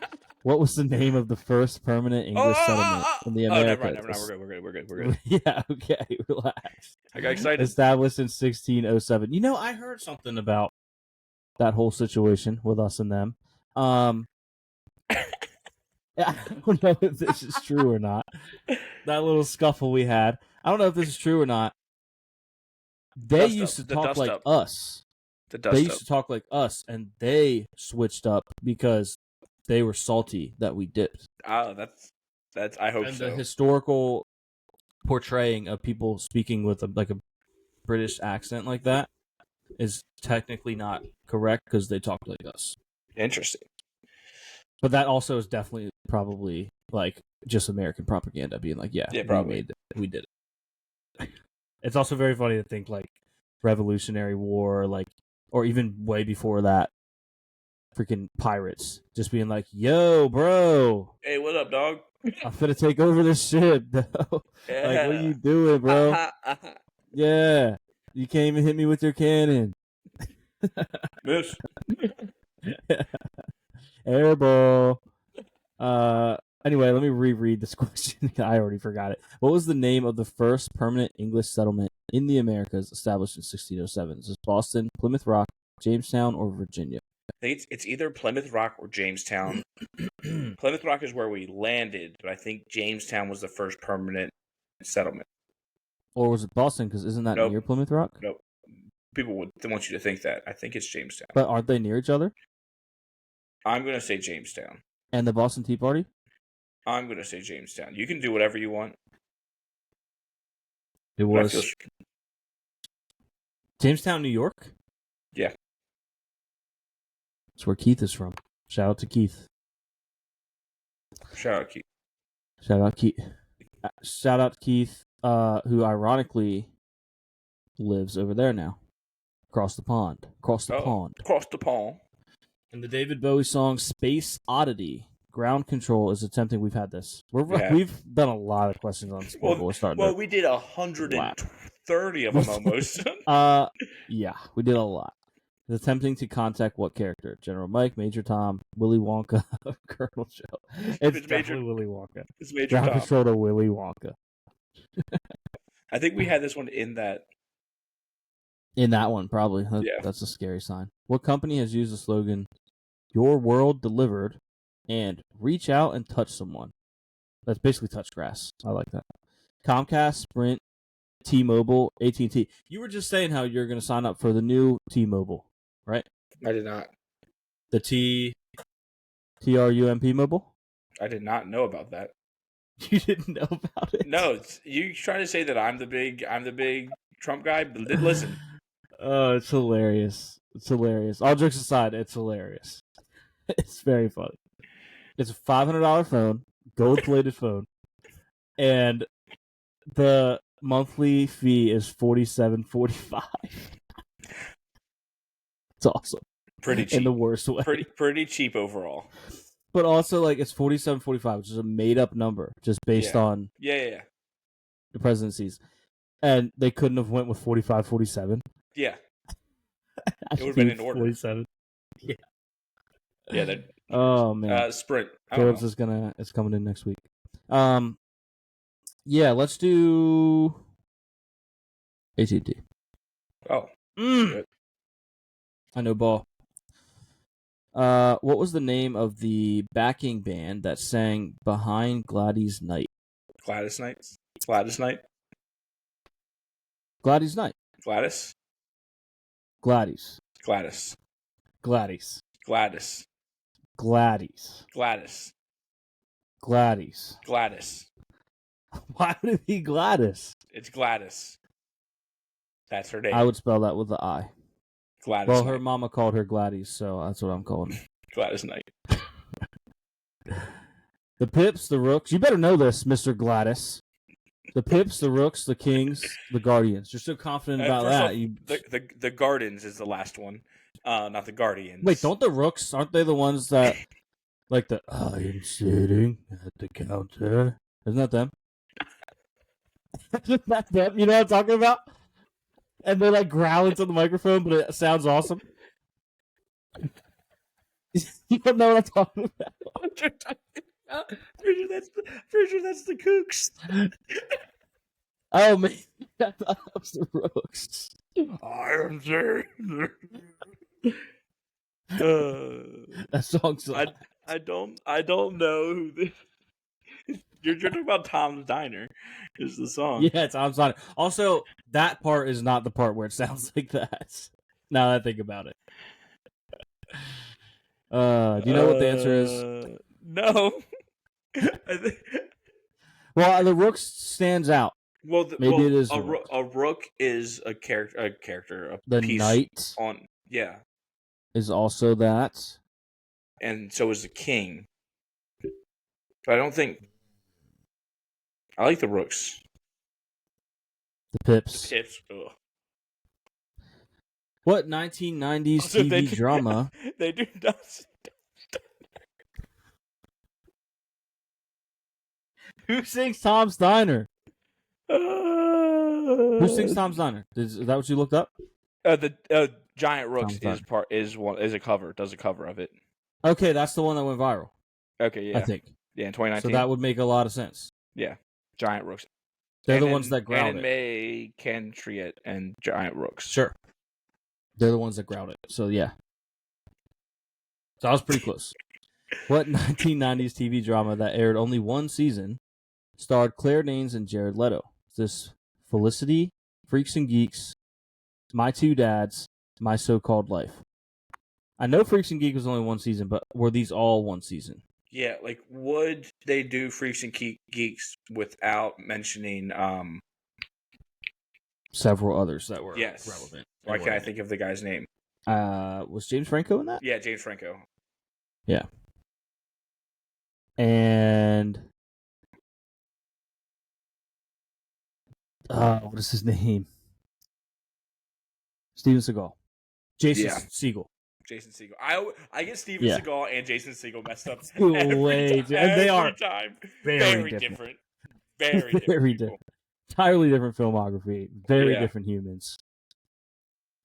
What was the name of the first permanent English settlement in the Americas? Never mind. We're good. Yeah, okay, relax. I got excited. Established in 1607. You know, I heard something about that whole situation with us and them. I don't know if this is true or not. That little scuffle we had. I don't know if this is true or not. They used to talk like us. They used to talk like us, and they switched up because they were salty that we dipped. Oh, that's. I hope so. And the historical portraying of people speaking with a British accent like that is technically not correct because they talk like us. Interesting. But that also is definitely probably like just American propaganda being like, probably we did it. It's also very funny to think like Revolutionary War, like, or even way before that, freaking pirates just being like, yo, bro. Hey, what up, dog? I'm finna take over this ship, though. Yeah. Like, what are you doing, bro? Yeah. You came and hit me with your cannon. Miss. Airball. Anyway, let me reread this question. I already forgot it. What was the name of the first permanent English settlement in the Americas established in 1607? Is this Boston, Plymouth Rock, Jamestown, or Virginia? I think it's either Plymouth Rock or Jamestown. Plymouth Rock is where we landed, but I think Jamestown was the first permanent settlement. Or was it Boston? Because isn't that near Plymouth Rock? Nope. People would want you to think that. I think it's Jamestown. But aren't they near each other? I'm going to say Jamestown. And the Boston Tea Party? I'm going to say Jamestown. You can do whatever you want. It was Jamestown, New York? Yeah. That's where Keith is from. Shout out to Keith. Shout out Keith. Shout out Keith, who ironically lives over there now. Across the pond. Across the pond. In the David Bowie song Space Oddity, ground control is attempting. We've had this. We've done a lot of questions on sport. We did 130 of them almost. Yeah, we did a lot. It's attempting to contact what character? General Mike, Major Tom, Willy Wonka, Colonel Joe. It's definitely Willy Wonka. It's Major ground Tom. Control to Willy Wonka. I think we had this one in that. In that one, probably. That's a scary sign. What company has used the slogan, "Your world delivered," and "Reach out and touch someone"? That's basically touch grass. I like that. Comcast, Sprint, T-Mobile, AT&T. You were just saying how you're going to sign up for the new T-Mobile, right? I did not. The TRUMP Mobile? I did not know about that. You didn't know about it? No, you trying to say that I'm the big Trump guy? But listen. Oh, it's hilarious. It's hilarious. All jokes aside, it's hilarious. It's very funny. It's a $500 phone, gold-plated phone, and the monthly fee is $47.45. It's awesome. Pretty cheap. In the worst way. Pretty cheap overall. But also, like, it's $47.45, which is a made-up number, just based on the presidencies. And they couldn't have went with $45.47. Yeah. It would have been in order. 47. Yeah. Yeah. Oh man. Sprint. Caleb's is coming in next week. Yeah, let's do AT&T. Oh. I know ball. What was the name of the backing band that sang Behind Gladys Knight? Gladys Knight. Gladys Knight. Gladys. Gladys. Gladys. Gladys. Gladys. Gladys. Gladys. Gladys. Gladys. Why would it be Gladys? It's Gladys. That's her name. I would spell that with the I. Gladys Well, Knight. her mama called her Gladys, so that's what I'm calling her. Gladys Knight. The Pips, the Rooks. You better know this, Mr. Gladys. The Pips, the Rooks, the Kings, the Guardians. You're so confident about that. The Gardens is the last one, not the Guardians. Wait, don't the Rooks, aren't they the ones that, like the, I am sitting at the counter? Isn't that them? Isn't that them? You know what I'm talking about? And they like growl into the microphone, but it sounds awesome. You don't know what I'm talking about. Pretty sure that's the Kooks. Oh man, I thought that was the Rooks. I am sure. That song's. I don't know who this. You're talking about Tom's Diner, is the song. Yeah, Tom's Diner. Also, that part is not the part where it sounds like that. Now that I think about it. Do you know what the answer is? No. Well, the Rooks stands out. Well, maybe it is a rook is a character. The piece knight is also that, and so is the king. But I don't think I like the Rooks. The Pips. The Pips. Ugh. What 1990s TV drama? They do not. Who sings Tom's Diner? Who sings Tom's Diner? Is that what you looked up? The Giant Rooks is a cover. Does a cover of it. Okay, that's the one that went viral. Okay, yeah, I think. Yeah, in 2019. So that would make a lot of sense. Yeah, Giant Rooks. They're the ones that growled it. May Cantriet and Giant Rooks. Sure. They're the ones that growled it. So yeah. So I was pretty close. What 1990s TV drama that aired only one season starred Claire Danes and Jared Leto? Is this Felicity, Freaks and Geeks, My Two Dads, My So-Called Life? I know Freaks and Geeks was only one season, but were these all one season? Yeah, like would they do Freaks and Geeks without mentioning several others that were relevant? Why can't I think of the guy's name? Was James Franco in that? Yeah, James Franco. Yeah. And what is his name? Steven Seagal. Jason Segel. Jason Segel. I get Steven Seagal and Jason Segel messed up every time. And they are very different. Very different. Entirely different filmography. Very different humans.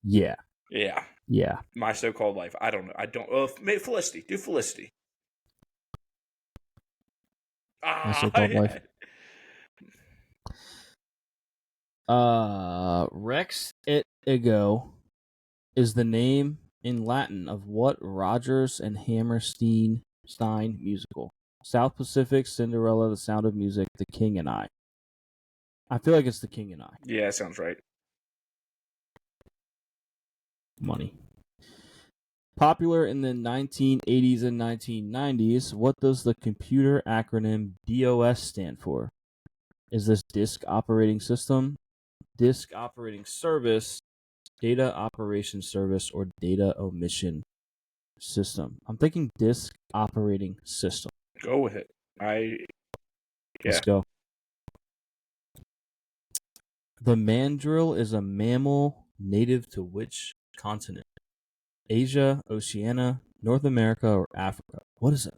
Yeah. Yeah. Yeah. My So-Called Life. I don't know. Felicity. Do Felicity. My So-Called Life. Rex et Ego is the name in Latin of what Rodgers and Hammerstein musical? South Pacific, Cinderella, The Sound of Music, The King and I. I feel like it's The King and I. Yeah, sounds right. Money. Popular in the 1980s and 1990s, what does the computer acronym DOS stand for? Is this Disk Operating System, Disk Operating Service, Data Operation Service, or Data Omission System? I'm thinking Disk Operating System. Go with it. Let's go. The mandrill is a mammal native to which continent? Asia, Oceania, North America, or Africa? What is a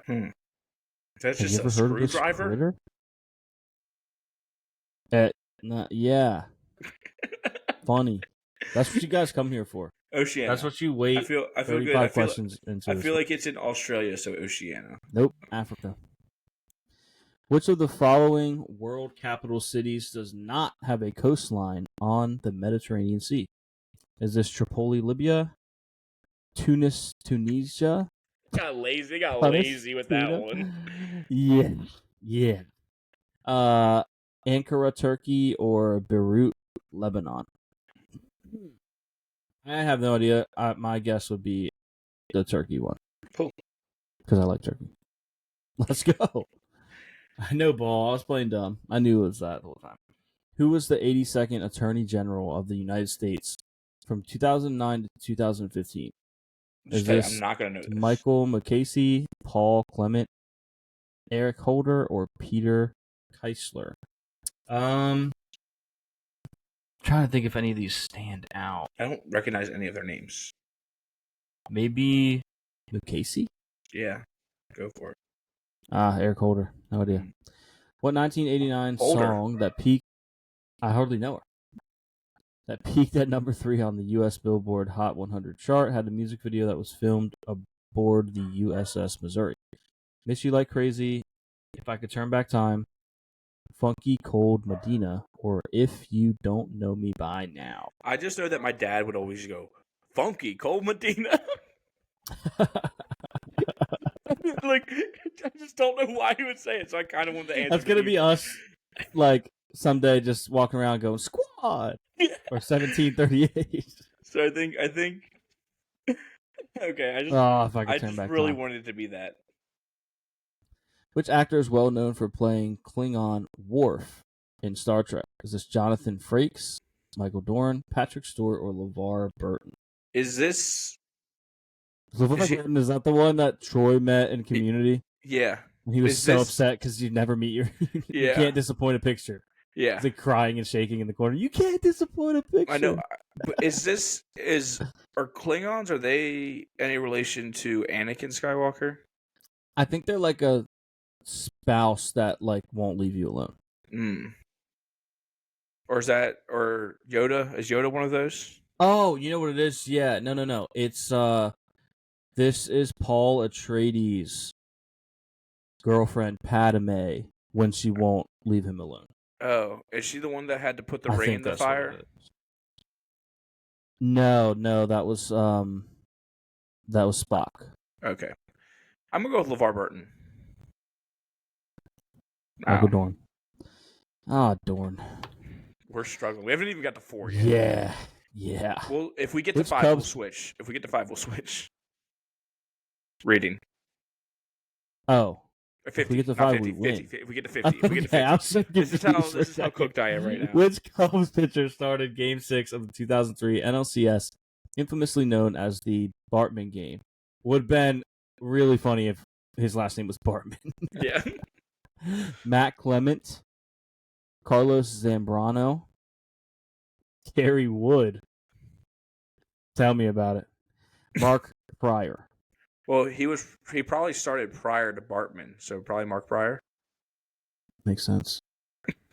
mandrill? That's just a screwdriver? Yeah. Funny. That's what you guys come here for. Oceania. That's what you wait. I feel 35 questions into. I feel like it's in Australia, so Oceania. Nope, Africa. Which of the following world capital cities does not have a coastline on the Mediterranean Sea? Is this Tripoli, Libya? Tunis, Tunisia? Got lazy with that one. Yeah. Ankara, Turkey, or Beirut, Lebanon? I have no idea. My guess would be the Turkey one. Cool. Because I like turkey. Let's go. I know, ball. I was playing dumb. I knew it was that the whole time. Who was the 82nd Attorney General of the United States from 2009 to 2015? I'm not going to know this. Michael McCasey, Paul Clement, Eric Holder, or Peter Keisler? Trying to think if any of these stand out. I don't recognize any of their names. Maybe McCasey? Yeah, go for it. Eric Holder. No idea. What 1989 song that peaked... I hardly know her. That peaked at number 3 on the U.S. Billboard Hot 100 chart had a music video that was filmed aboard the USS Missouri. Miss You Like Crazy, If I Could Turn Back Time, Funky Cold Medina, or If You Don't Know Me By Now. I just know that my dad would always go, Funky Cold Medina. Like, I just don't know why he would say it, so I kind of want to answer. That's going to be us, like, someday just walking around going, Squad! Yeah. Or 1738. So I think, okay, if I could turn just back really time. wanted it to be that. Which actor is well known for playing Klingon Worf in Star Trek? Is this Jonathan Frakes, Michael Dorn, Patrick Stewart, or LeVar Burton? Is this... LeVar Burton, is that the one that Troy met in Community? Yeah. And he was upset because you never meet your... You can't disappoint a picture. Yeah. He's like crying and shaking in the corner. You can't disappoint a picture. I know. But are Klingons, are they any relation to Anakin Skywalker? I think they're like a spouse that like won't leave you alone. Or Yoda? Is Yoda one of those? Oh, you know what it is? Yeah, no. It's this is Paul Atreides' girlfriend Padme when she won't leave him alone. Oh, is she the one that had to put the ring in the fire? No, that was Spock. Okay, I'm gonna go with LeVar Burton. Michael Dorn. Dorn. We're struggling. We haven't even got to 4 yet. Yeah. Well, if we get to 5, we'll switch. Reading. Oh. 50. If we get to 5, 50, we win. 50. If we get to 50. If we get to 50. This is how cooked I am right now. Which Cubs pitcher started Game 6 of the 2003 NLCS, infamously known as the Bartman game? Would have been really funny if his last name was Bartman. Yeah. Matt Clement, Carlos Zambrano, Gary Wood. Tell me about it. Mark Pryor. Well, he probably started prior to Bartman, so probably Mark Pryor. Makes sense.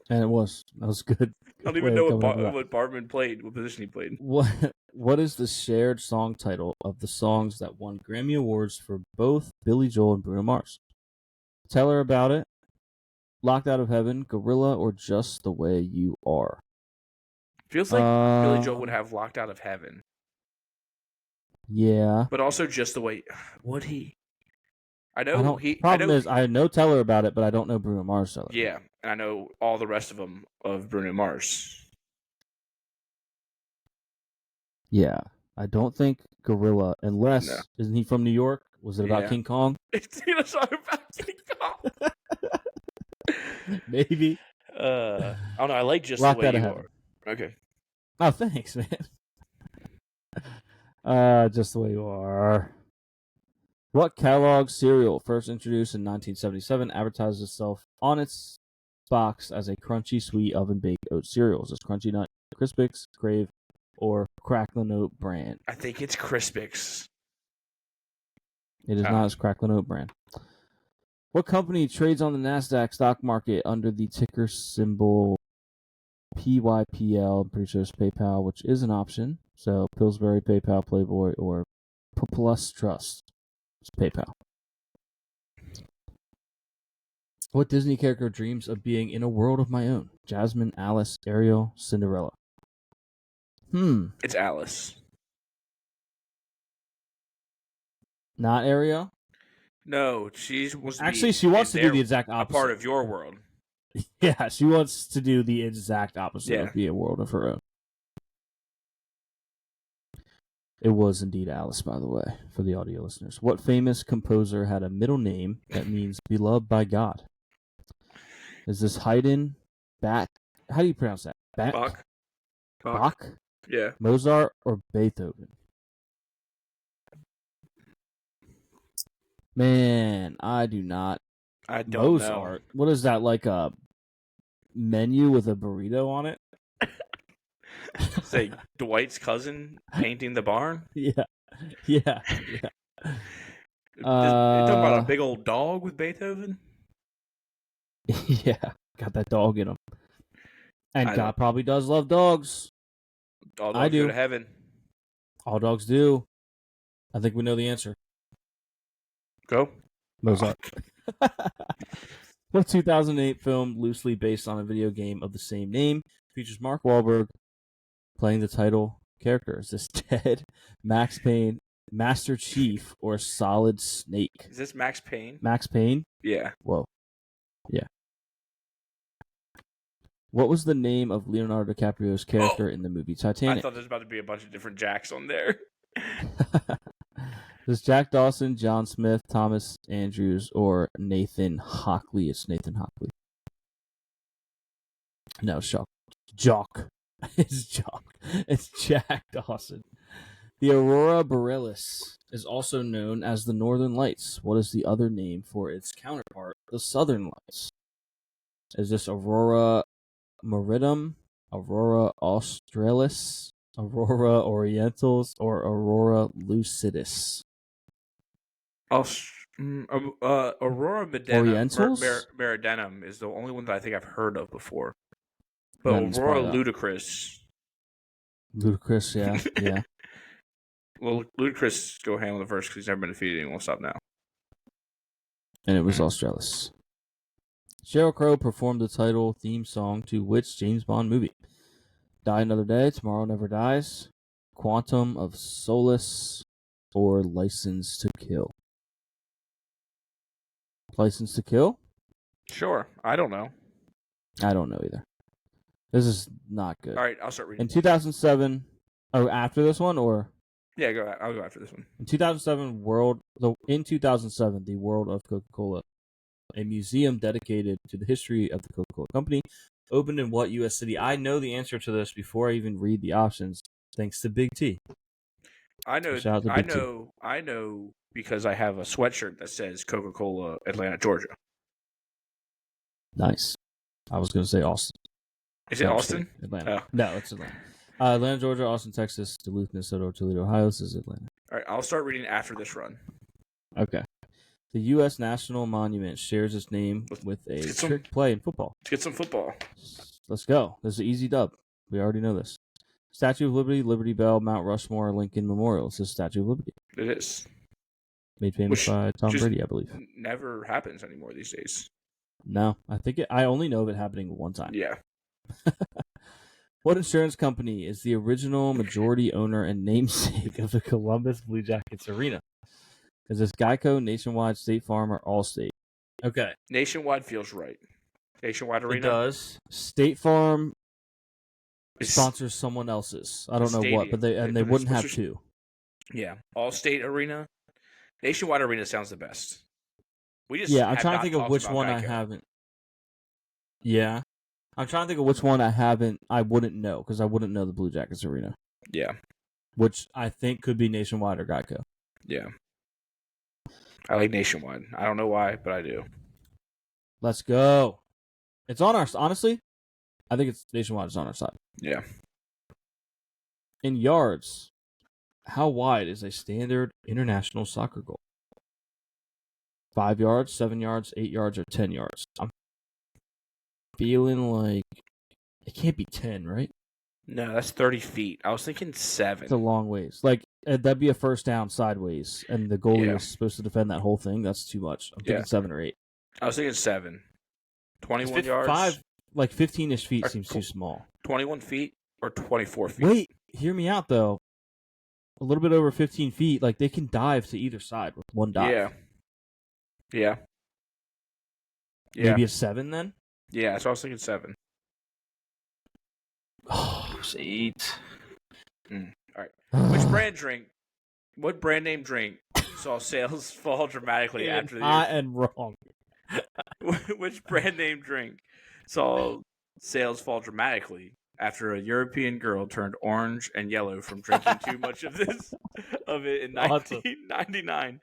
And that was good. I don't even know what Bartman played, what position he played. What is the shared song title of the songs that won Grammy Awards for both Billy Joel and Bruno Mars? Tell Her About It, Locked Out of Heaven, Gorilla, or Just the Way You Are? Feels like Billy Joel would have Locked Out of Heaven. Yeah. But also Just the Way... Would he? I know I know Tell Her About It, but I don't know Bruno Mars. Tell Her. Yeah, and I know all the rest of them of Bruno Mars. Yeah. I don't think Gorilla, unless... No. Isn't he from New York? Was it about King Kong? It's about King Kong. Maybe. I don't know. I like Just Locked the Way You Are. Okay. Oh, thanks, man. Just the Way You Are. What Kellogg cereal, first introduced in 1977, advertises itself on its box as a crunchy, sweet, oven-baked oat cereal? Is this Crunchy Nut, Crispix, Crave, or Cracklin' Oat brand? I think it's Crispix. It is not its Cracklin' Oat brand. What company trades on the NASDAQ stock market under the ticker symbol PYPL? I'm pretty sure it's PayPal, which is an option. So Pillsbury, PayPal, Playboy, or Plus Trust. It's PayPal. What Disney character dreams of being in a world of my own? Jasmine, Alice, Ariel, Cinderella. It's Alice. Not Ariel? No, she wants to do the exact opposite. A part of your world. Yeah, she wants to do the exact opposite of be a world of her own. It was indeed Alice, by the way, for the audio listeners. What famous composer had a middle name that means beloved by God? Is this Haydn, Bach, How do you pronounce that? Bach. Bach? Yeah. Mozart or Beethoven? Man, I do not. I don't Mozart. know. What is that, like a menu with a burrito on it? Say Dwight's cousin painting the barn? Yeah. You talking about a big old dog with Beethoven? Yeah, got that dog in him. And God probably does love dogs. All dogs I do. go to heaven. All dogs do. I think we know the answer. Go. Mozart. What 2008 film, loosely based on a video game of the same name, features Mark Wahlberg playing the title character? Is this Ted, Max Payne, Master Chief, or Solid Snake? Is this Max Payne? Max Payne? Yeah. Whoa. Yeah. What was the name of Leonardo DiCaprio's character in the movie Titanic? I thought there was about to be a bunch of different Jacks on there. Is Jack Dawson, John Smith, Thomas Andrews, or Nathan Hockley? It's Nathan Hockley. No, Jock. It's Jock. It's Jack Dawson. The Aurora Borealis is also known as the Northern Lights. What is the other name for its counterpart, the Southern Lights? Is this Aurora Meridum, Aurora Australis, Aurora Orientalis, or Aurora Lucidus? Aurora Meridum is the only one that I think I've heard of before. But Aurora Ludicrous. Ludicrous, yeah, yeah. Well, Ludicrous go handle the verse because he's never been defeated and he won't stop now. And it was Australis. Sheryl Crow performed the title theme song to which James Bond movie? Die Another Day, Tomorrow Never Dies, Quantum of Solace, or License to Kill? License to Kill? Sure. I don't know. I don't know either. This is not good. All right, I'll start reading. In 2007, after this one, or? Yeah, go ahead. I'll go after this one. In 2007, the World of Coca-Cola, a museum dedicated to the history of the Coca-Cola Company, opened in what U.S. city? I know the answer to this before I even read the options, thanks to Big T. I know because I have a sweatshirt that says Coca-Cola Atlanta, Georgia. Nice. I was going to say Austin. Is it Austin? Atlanta. Oh. No, it's Atlanta. Atlanta, Georgia, Austin, Texas, Duluth, Minnesota, Toledo, Ohio. This is Atlanta. All right, I'll start reading after this run. Okay. The U.S. National Monument shares its name with a trick play in football. Let's get some football. Let's go. This is an easy dub. We already know this. Statue of Liberty, Liberty Bell, Mount Rushmore, Lincoln Memorial. This is Statue of Liberty. It is. Made famous by Tom Brady, I believe. Never happens anymore these days. No, I only know of it happening one time. Yeah. What insurance company is the original majority owner and namesake of the Columbus Blue Jackets arena? Is this Geico, Nationwide, State Farm, or Allstate? Okay. Nationwide feels right. Nationwide Arena? It does. State Farm sponsors someone else's. I don't know what, but they wouldn't have two. Yeah. Allstate Arena. Nationwide Arena sounds the best. I'm trying to think of which one I haven't. Yeah. I'm trying to think of which one I wouldn't know, because I wouldn't know the Blue Jackets Arena. Yeah. Which I think could be Nationwide or Geico. Yeah. I like Nationwide. I don't know why, but I do. Let's go. It's on our... Honestly, I think it's Nationwide is on our side. Yeah. In yards, how wide is a standard international soccer goal? 5 yards, 7 yards, 8 yards, or 10 yards? I'm feeling like it can't be 10, right? No, that's 30 feet. I was thinking 7. It's a long ways. Like, that'd be a first down sideways, and the goalie is supposed to defend that whole thing. That's too much. I'm thinking 7 or 8. I was thinking 7. 21 yards? 5, like 15-ish feet seems too small. 21 feet or 24 feet? Wait, hear me out, though. A little bit over 15 feet, like they can dive to either side with one dive. Yeah. Maybe a 7 then? Yeah, so I was thinking 7. Oh, it's 8. All right. What brand name drink saw sales fall dramatically after the year? I am wrong. Which brand name drink saw sales fall dramatically after a European girl turned orange and yellow from drinking too much of it in 1999.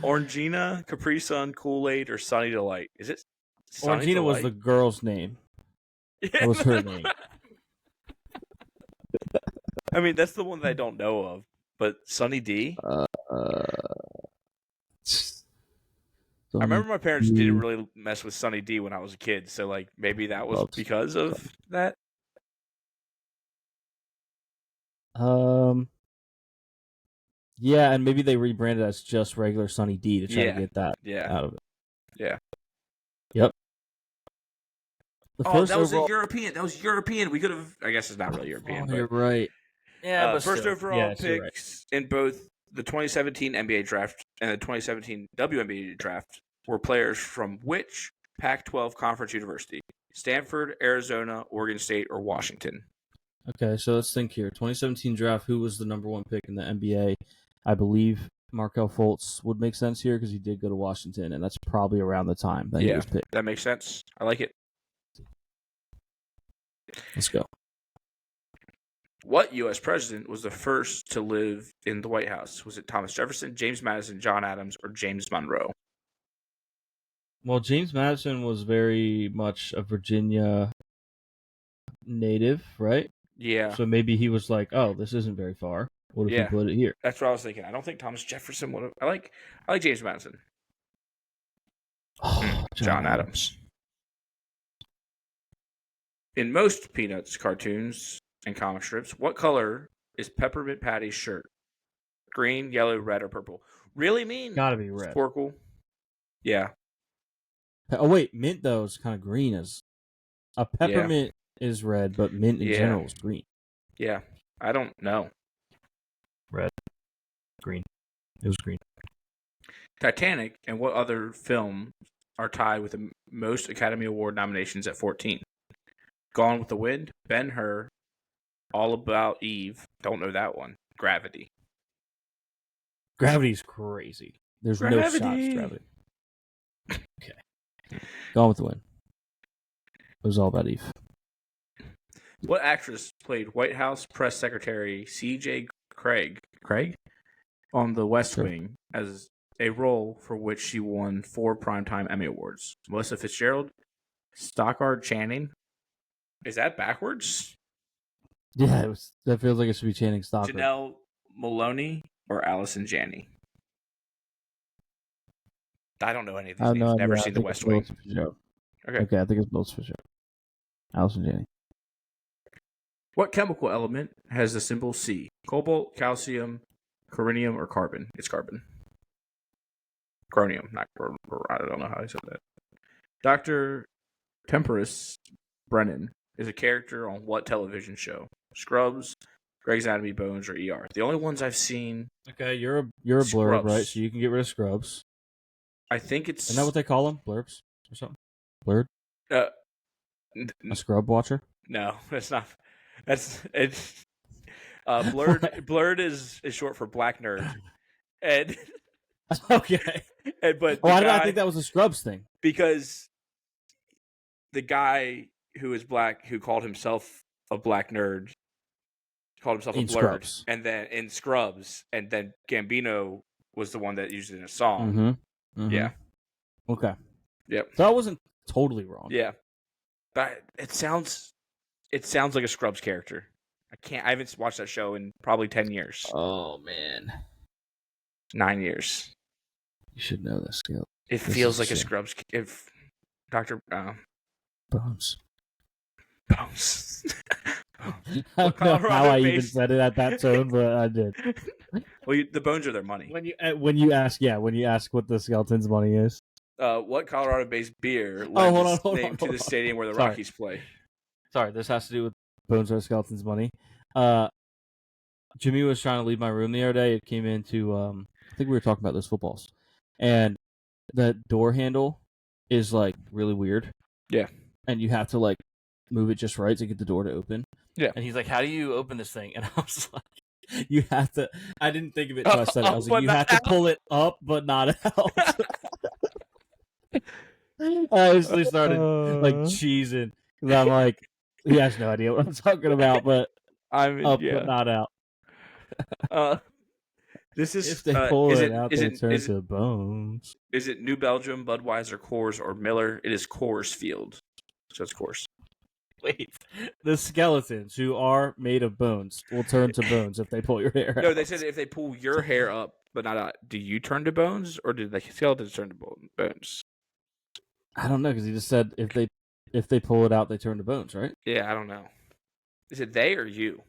Orangina, Capri Sun, Kool-Aid, or Sunny Delight? Is it Sunny Orangina Delight? was the girl's name. That was her name. I mean, that's the one that I don't know of. But Sunny D? I remember my parents didn't really mess with Sunny D when I was a kid, so like maybe that was because of that. Yeah, and maybe they rebranded as just regular Sunny D to try to get that out of it. Yeah. Yep. That was a European. That was European. We could have. I guess it's not really European. But, you're right. Yeah, but first still. overall picks in both the 2017 NBA draft and the 2017 WNBA draft were players from which Pac-12 conference university? Stanford, Arizona, Oregon State, or Washington? Okay, so let's think here. 2017 draft, who was the number one pick in the NBA? I believe Markelle Fultz would make sense here because he did go to Washington, and that's probably around the time that he was picked. That makes sense. I like it. Let's go. What U.S. president was the first to live in the White House? Was it Thomas Jefferson, James Madison, John Adams, or James Monroe? Well, James Madison was very much a Virginia native, right? Yeah. So maybe he was like, "Oh, this isn't very far. What if we put it here?" That's what I was thinking. I don't think Thomas Jefferson would have. I like James Madison. John Adams. In most Peanuts cartoons and comic strips, what color is Peppermint Patty's shirt? Green, yellow, red, or purple? Really mean? Gotta be red. Sparkle. Yeah. Oh wait, mint though is kind of green. As a peppermint is red, but mint in general is green. Yeah, I don't know. Red, green. It was green. Titanic and what other film are tied with the most Academy Award nominations at 14? Gone with the Wind, Ben-Hur, All About Eve. Don't know that one. Gravity. Gravity's crazy. There's no shots. Gravity. Okay. Gone with the Wind. It was All About Eve. What actress played White House Press Secretary C.J. Craig on The West Wing as a role for which she won 4 Primetime Emmy Awards? Melissa Fitzgerald, Stockard Channing. Is that backwards? Yeah, that feels like it should be Channing Stockard. Janelle Maloney or Allison Janney? I don't know any of these names. No, never seen The West Wing. Okay, I think it's Melissa Fitzgerald. Allison Janney. What chemical element has the symbol C? Cobalt, calcium, corinium, or carbon? It's carbon. Chromium, not I don't know how I said that. Dr. Temperance Brennan is a character on what television show? Scrubs, Grey's Anatomy, Bones, or ER? The only ones I've seen. Okay, you're a blurb, right? So you can get rid of Scrubs. I think it's. Isn't that what they call them? Blurbs or something? Blurred? A scrub watcher? No, that's not. It's blurred. Blurred is short for black nerd, and okay. But why did I think that was a Scrubs thing? Because the guy who is black, who called himself a black nerd, called himself a blurred, Scrubs. and then in Scrubs, and then Gambino was the one that used it in a song. Mm-hmm. Yeah. Okay. Yep. So I wasn't totally wrong. Yeah. But it sounds like a Scrubs character. I haven't watched that show in probably 10 years. Oh man. 9 years. You should know this. It feels like a Scrubs. If Dr. Bones. I don't know how I even said it at that tone, but I did. Well, the Bones are their money. When you ask what the Skeletons' money is. What Colorado-based beer lends its name to the stadium where the Rockies play? Sorry, this has to do with Bones or Skeletons' money. Jimmy was trying to leave my room the other day. It came into, I think we were talking about those footballs. And the door handle is, like, really weird. Yeah. And you have to, like, move it just right to get the door to open. Yeah. And he's like, how do you open this thing? And I was like, you have to, I didn't think of it until I said it. I was like, you have to pull it up, but not out. I honestly started, like, cheesing. I'm like, he has no idea what I'm talking about, but up but not out. This is if they pull it out, they turn to bones. Is it New Belgium, Budweiser, Coors, or Miller? It is Coors Field. So it's Coors. Wait, the skeletons who are made of bones will turn to bones if they pull your hair out. No, they said if they pull your hair up but not out, do you turn to bones or did the skeletons turn to bones? I don't know because he just said if they pull it out, they turn to bones, right? Yeah, I don't know. Is it they or you?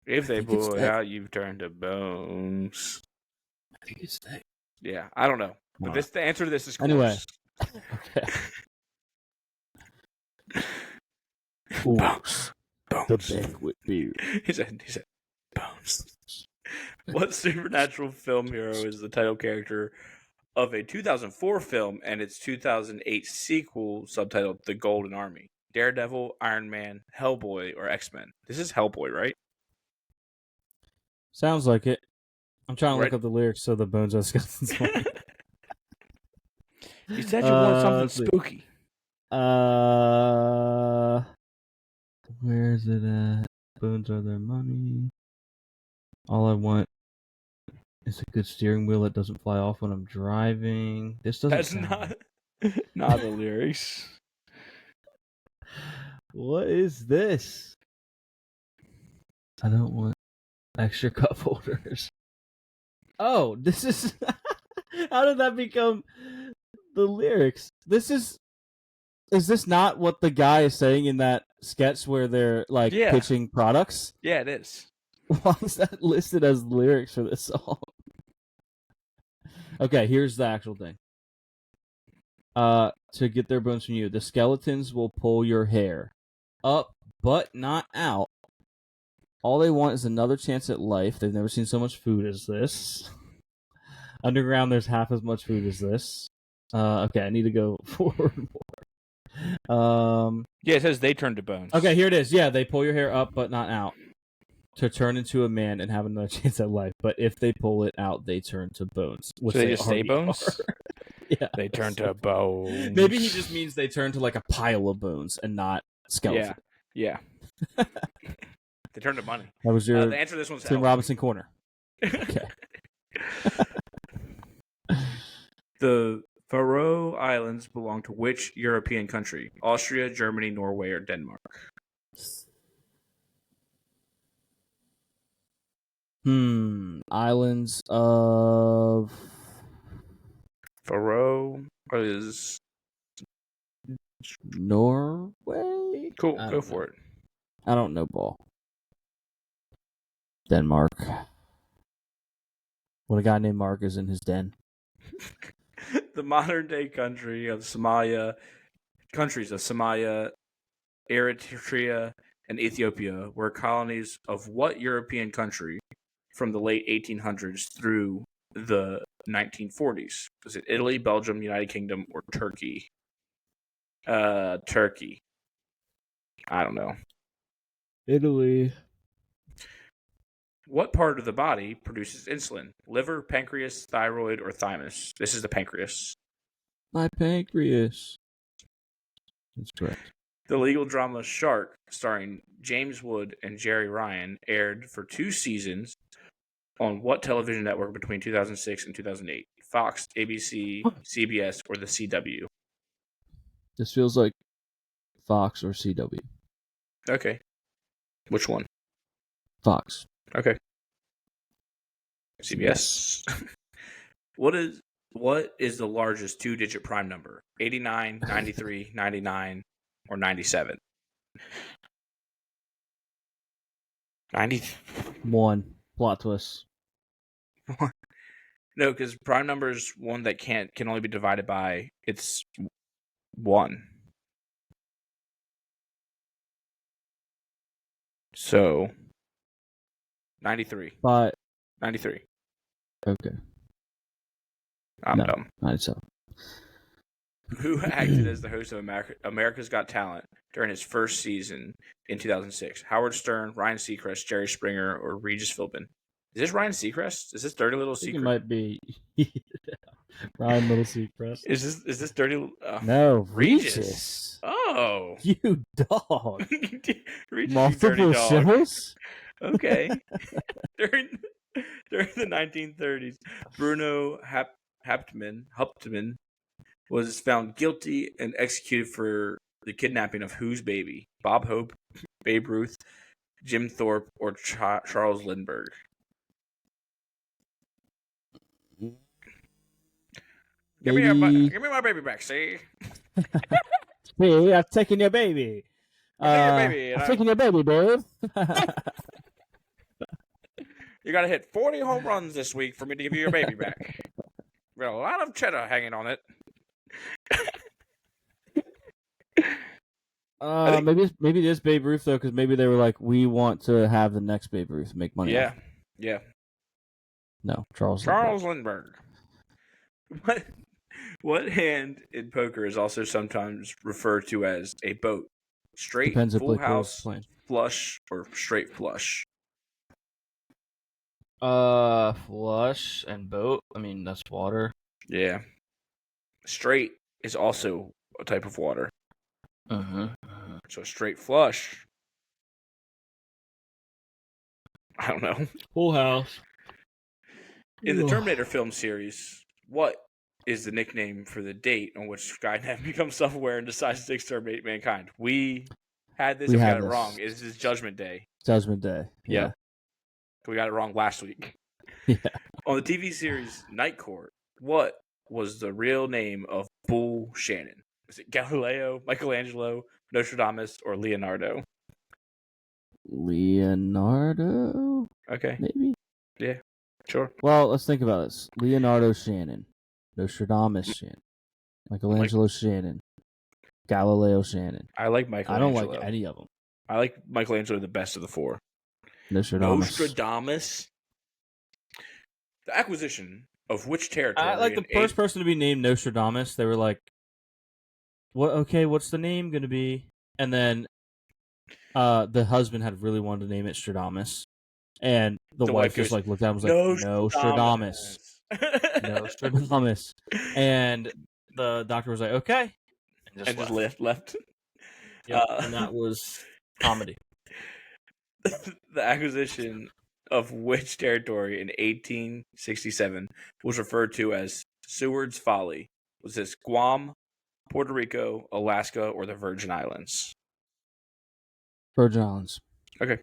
If they pull it out, you turn to bones. I think it's they. Yeah, I don't know. But the answer to this is Coors. Anyway. Okay. Bones. The banquet beer. He said, bones. What supernatural film hero is the title character of a 2004 film and its 2008 sequel subtitled The Golden Army? Daredevil, Iron Man, Hellboy, or X-Men? This is Hellboy, right? Sounds like it. I'm trying to look up the lyrics so the bones of skeletons. You said you wanted something spooky. Where's it at? Bones are their money. All I want is a good steering wheel that doesn't fly off when I'm driving. This doesn't. That's not the lyrics. What is this? I don't want extra cup holders. Oh, this is... How did that become the lyrics? Is this not what the guy is saying in that sketch where they're like pitching products? Yeah, it is. Why is that listed as lyrics for this song? Okay, here's the actual thing. To get their bones from you, the skeletons will pull your hair up but not out. All they want is another chance at life. They've never seen so much food as this. Underground, there's half as much food as this. Okay, I need to go forward more. Yeah, it says they turn to bones. Okay, here it is. Yeah, they pull your hair up but not out to turn into a man and have another chance at life. But if they pull it out, they turn to bones. So they just say bones? Yeah. They turn to bones. Maybe he just means they turn to like a pile of bones and not skeleton. Yeah. They turn to money. That was your the answer to this one's Tim Robinson corner. Okay. The Faroe Islands belong to which European country? Austria, Germany, Norway, or Denmark? Islands of Faroe is Norway? Cool, go for it. I don't know ball. Denmark. What a guy named Mark is in his den. The modern day countries of Somalia, Eritrea, and Ethiopia were colonies of what European country from the late 1800s through the 1940s? Was it Italy, Belgium, United Kingdom, or Turkey? Turkey. I don't know. Italy. What part of the body produces insulin? Liver, pancreas, thyroid, or thymus? This is the pancreas. My pancreas. That's correct. The legal drama Shark, starring James Wood and Jerry Ryan, aired for 2 seasons on what television network between 2006 and 2008? Fox, ABC, CBS, or the CW? This feels like Fox or CW. Okay. Which one? Fox. Okay. CBS. What is the largest 2-digit prime number? 89, 93, 99, or 97? 91. Plot twist. No, because prime number is one that can only be divided by it's 1. So 93. 93. Okay. I'm dumb. 97. Who acted as the host of America's Got Talent during his first season in 2006? Howard Stern, Ryan Seacrest, Jerry Springer, or Regis Philbin? Is this Ryan Seacrest? Is this Dirty Little I think Seacrest? it might be Ryan Little Seacrest. Is this Dirty? No, Regis. Regis. Oh, You dog. Regis, Multiple you dirty dog. shows? Okay. during the 1930s, Bruno Hauptmann was found guilty and executed for the kidnapping of whose baby? Bob Hope, Babe Ruth, Jim Thorpe, or Charles Lindbergh? Give me my baby back, see? Hey, I'm taking your baby. I'm taking your baby, babe. You gotta hit 40 home runs this week for me to give you your baby back. We got a lot of cheddar hanging on it. Maybe this Babe Ruth though, because maybe they were like, we want to have the next Babe Ruth and make money. Yeah. No, Charles Lindbergh. What hand in poker is also sometimes referred to as a boat? Straight, Depends full house, flush, or straight flush? Flush and boat. I mean, that's water. Yeah. Straight is also a type of water. So straight flush. I don't know. Full house. In the Terminator film series, what is the nickname for the date on which Skynet becomes self-aware and decides to exterminate mankind? We had this and we got it wrong. This is Judgment Day. Judgment Day. Yeah. We got it wrong last week. Yeah. On the TV series Night Court, what was the real name of Bull Shannon? Was it Galileo, Michelangelo, Nostradamus, or Leonardo? Leonardo? Okay. Maybe? Yeah, sure. Well, let's think about this. Leonardo Shannon. Nostradamus Shannon. Michelangelo Shannon. Galileo Shannon. I like Michelangelo. I don't like any of them. I like Michelangelo the best of the four. Nostradamus. The acquisition of which territory? I like the first person to be named Nostradamus. They were like, "What? Okay, what's the name going to be?" And then the husband had really wanted to name it Stradamus, and the wife just like looked at him and was like, "Nostradamus, Nostradamus," and the doctor was like, "Okay," and just left. Yeah, and that was comedy. The acquisition of which territory in 1867 was referred to as Seward's Folly? Was this Guam, Puerto Rico, Alaska, or the Virgin Islands? Virgin Islands. Okay.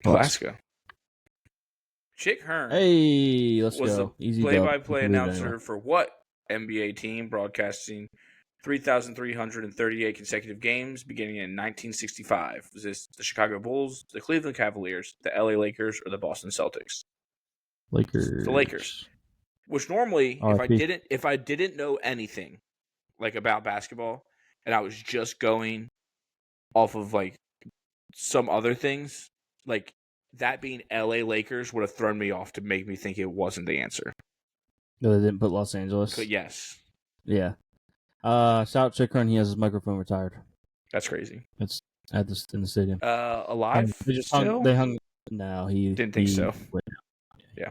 Alaska. Chick Hearn. Hey, let's was go. the play-by-play announcer for what NBA team, broadcasting 3,338 consecutive games beginning in 1965? Was this the Chicago Bulls, the Cleveland Cavaliers, the LA Lakers, or the Boston Celtics? Lakers. The Lakers. Which normally, if I didn't know anything like about basketball, and I was just going off of like some other things, like that being LA Lakers would have thrown me off to make me think it wasn't the answer. No, they didn't put Los Angeles. But yes. Yeah. Shout out Chick Hearn. He has his microphone retired. That's crazy. It's in the stadium. Alive? They just hung. They hung. No, he didn't think so. Yeah.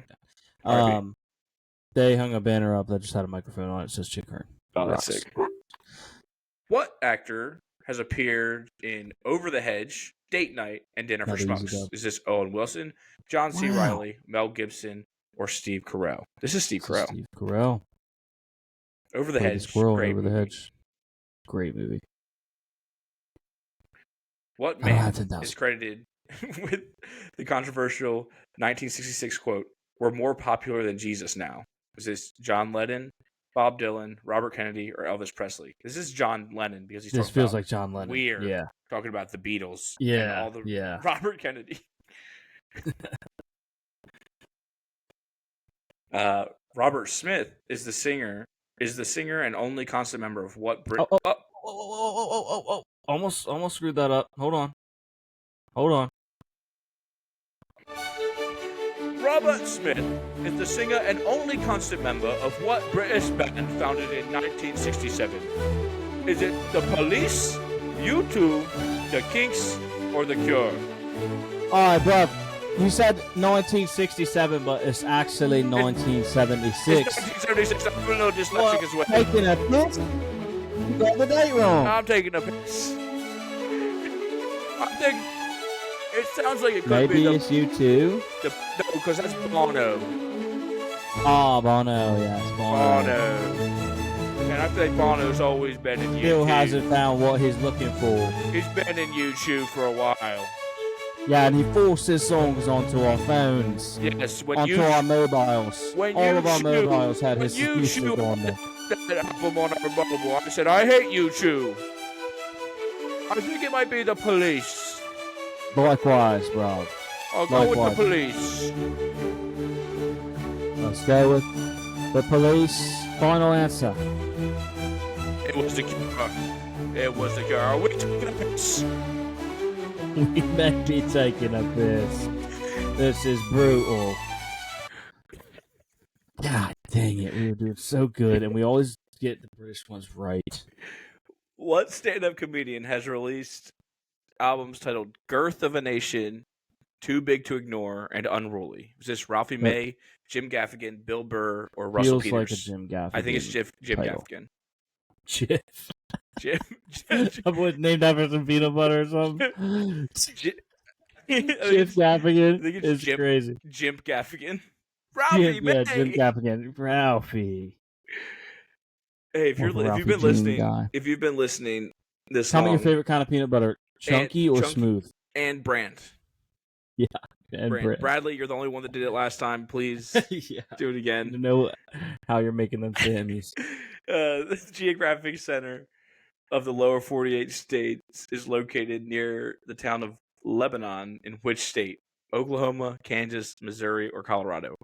They hung a banner up that just had a microphone on it. It says Chick Hearn. Oh, that's sick. What actor has appeared in Over the Hedge, Date Night, and Dinner for Schmucks? Is this Owen Wilson, John C. Reilly, Mel Gibson, or Steve Carell? This is Steve Carell. Steve Carell. Over the Hedge. Great Over the Hedge. Great movie. What man is credited with the controversial 1966 quote, "We're more popular than Jesus now"? Is this John Lennon, Bob Dylan, Robert Kennedy, or Elvis Presley? This is John Lennon because this feels like John Lennon. Weird. Yeah. Talking about the Beatles. Yeah. And all the Robert Kennedy. Robert Smith is the singer and only constant member of what Brit? Almost screwed that up. Hold on. Robert Smith is the singer and only constant member of what British band founded in 1967? Is it The Police, U2, The Kinks, or The Cure? All right, bruv. You said 1967, but it's actually 1976. It's 1976. I'm a little dyslexic as well. Taking a piss? You got the date wrong. I'm taking a piss. I'm thinking. It sounds like it could Maybe be it's you too. No, because that's Bono. Oh, Bono, yes, Bono. And I think Bono's always been in YouTube. Still hasn't found what he's looking for. He's been in YouTube for a while. Yeah, and he forces songs onto our phones. Yes, onto our mobiles. All of our mobiles had his music on there. That album on our mobile. I said, I hate YouTube. I think it might be the police. Likewise, bro. I'll go with the police. Let's go with the police. Final answer. It was the cure. It was the cure. Are we taking a piss? We may be taking a piss. This is brutal. God dang it. We were doing so good, and we always get the British ones right. What stand-up comedian has released albums titled Girth of a Nation, Too Big to Ignore, and Unruly? Is this Ralphie May, Jim Gaffigan, Bill Burr, or Russell Peters? Feels like a Jim Gaffigan. I think it's Jim Gaffigan. Jim. Jim. I was named after some peanut butter or something. Jim Gaffigan. I think it's crazy. Jim Gaffigan. Ralphie May. Yeah, Jim Gaffigan. Ralphie. Hey, if you've been listening this tell long, me your favorite kind of peanut butter, chunky or smooth? And brand. Yeah. And brand. Bradley, you're the only one that did it last time. Please do it again. To know how you're making them Sammys. The geographic center of the lower 48 states is located near the town of Lebanon. In which state? Oklahoma, Kansas, Missouri, or Colorado?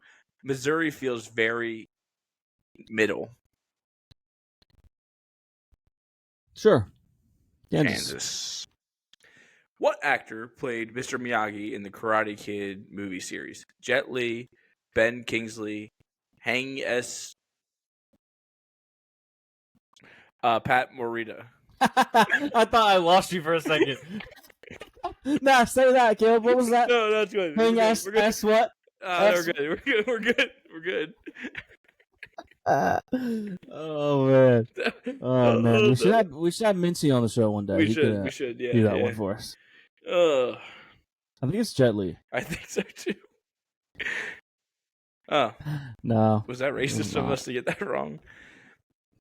Missouri feels very middle. Sure. Kansas. What actor played Mr. Miyagi in the Karate Kid movie series? Jet Li, Ben Kingsley, Hang S. Pat Morita. I thought I lost you for a second. Nah, say that, Caleb. What was that? No, that's good. Hang S what? We're good. Oh man. Oh man. We should have Mincy on the show one day. We should do that one for us. I think it's Jet Li. I think so too. Oh. No. Was that racist of us to get that wrong?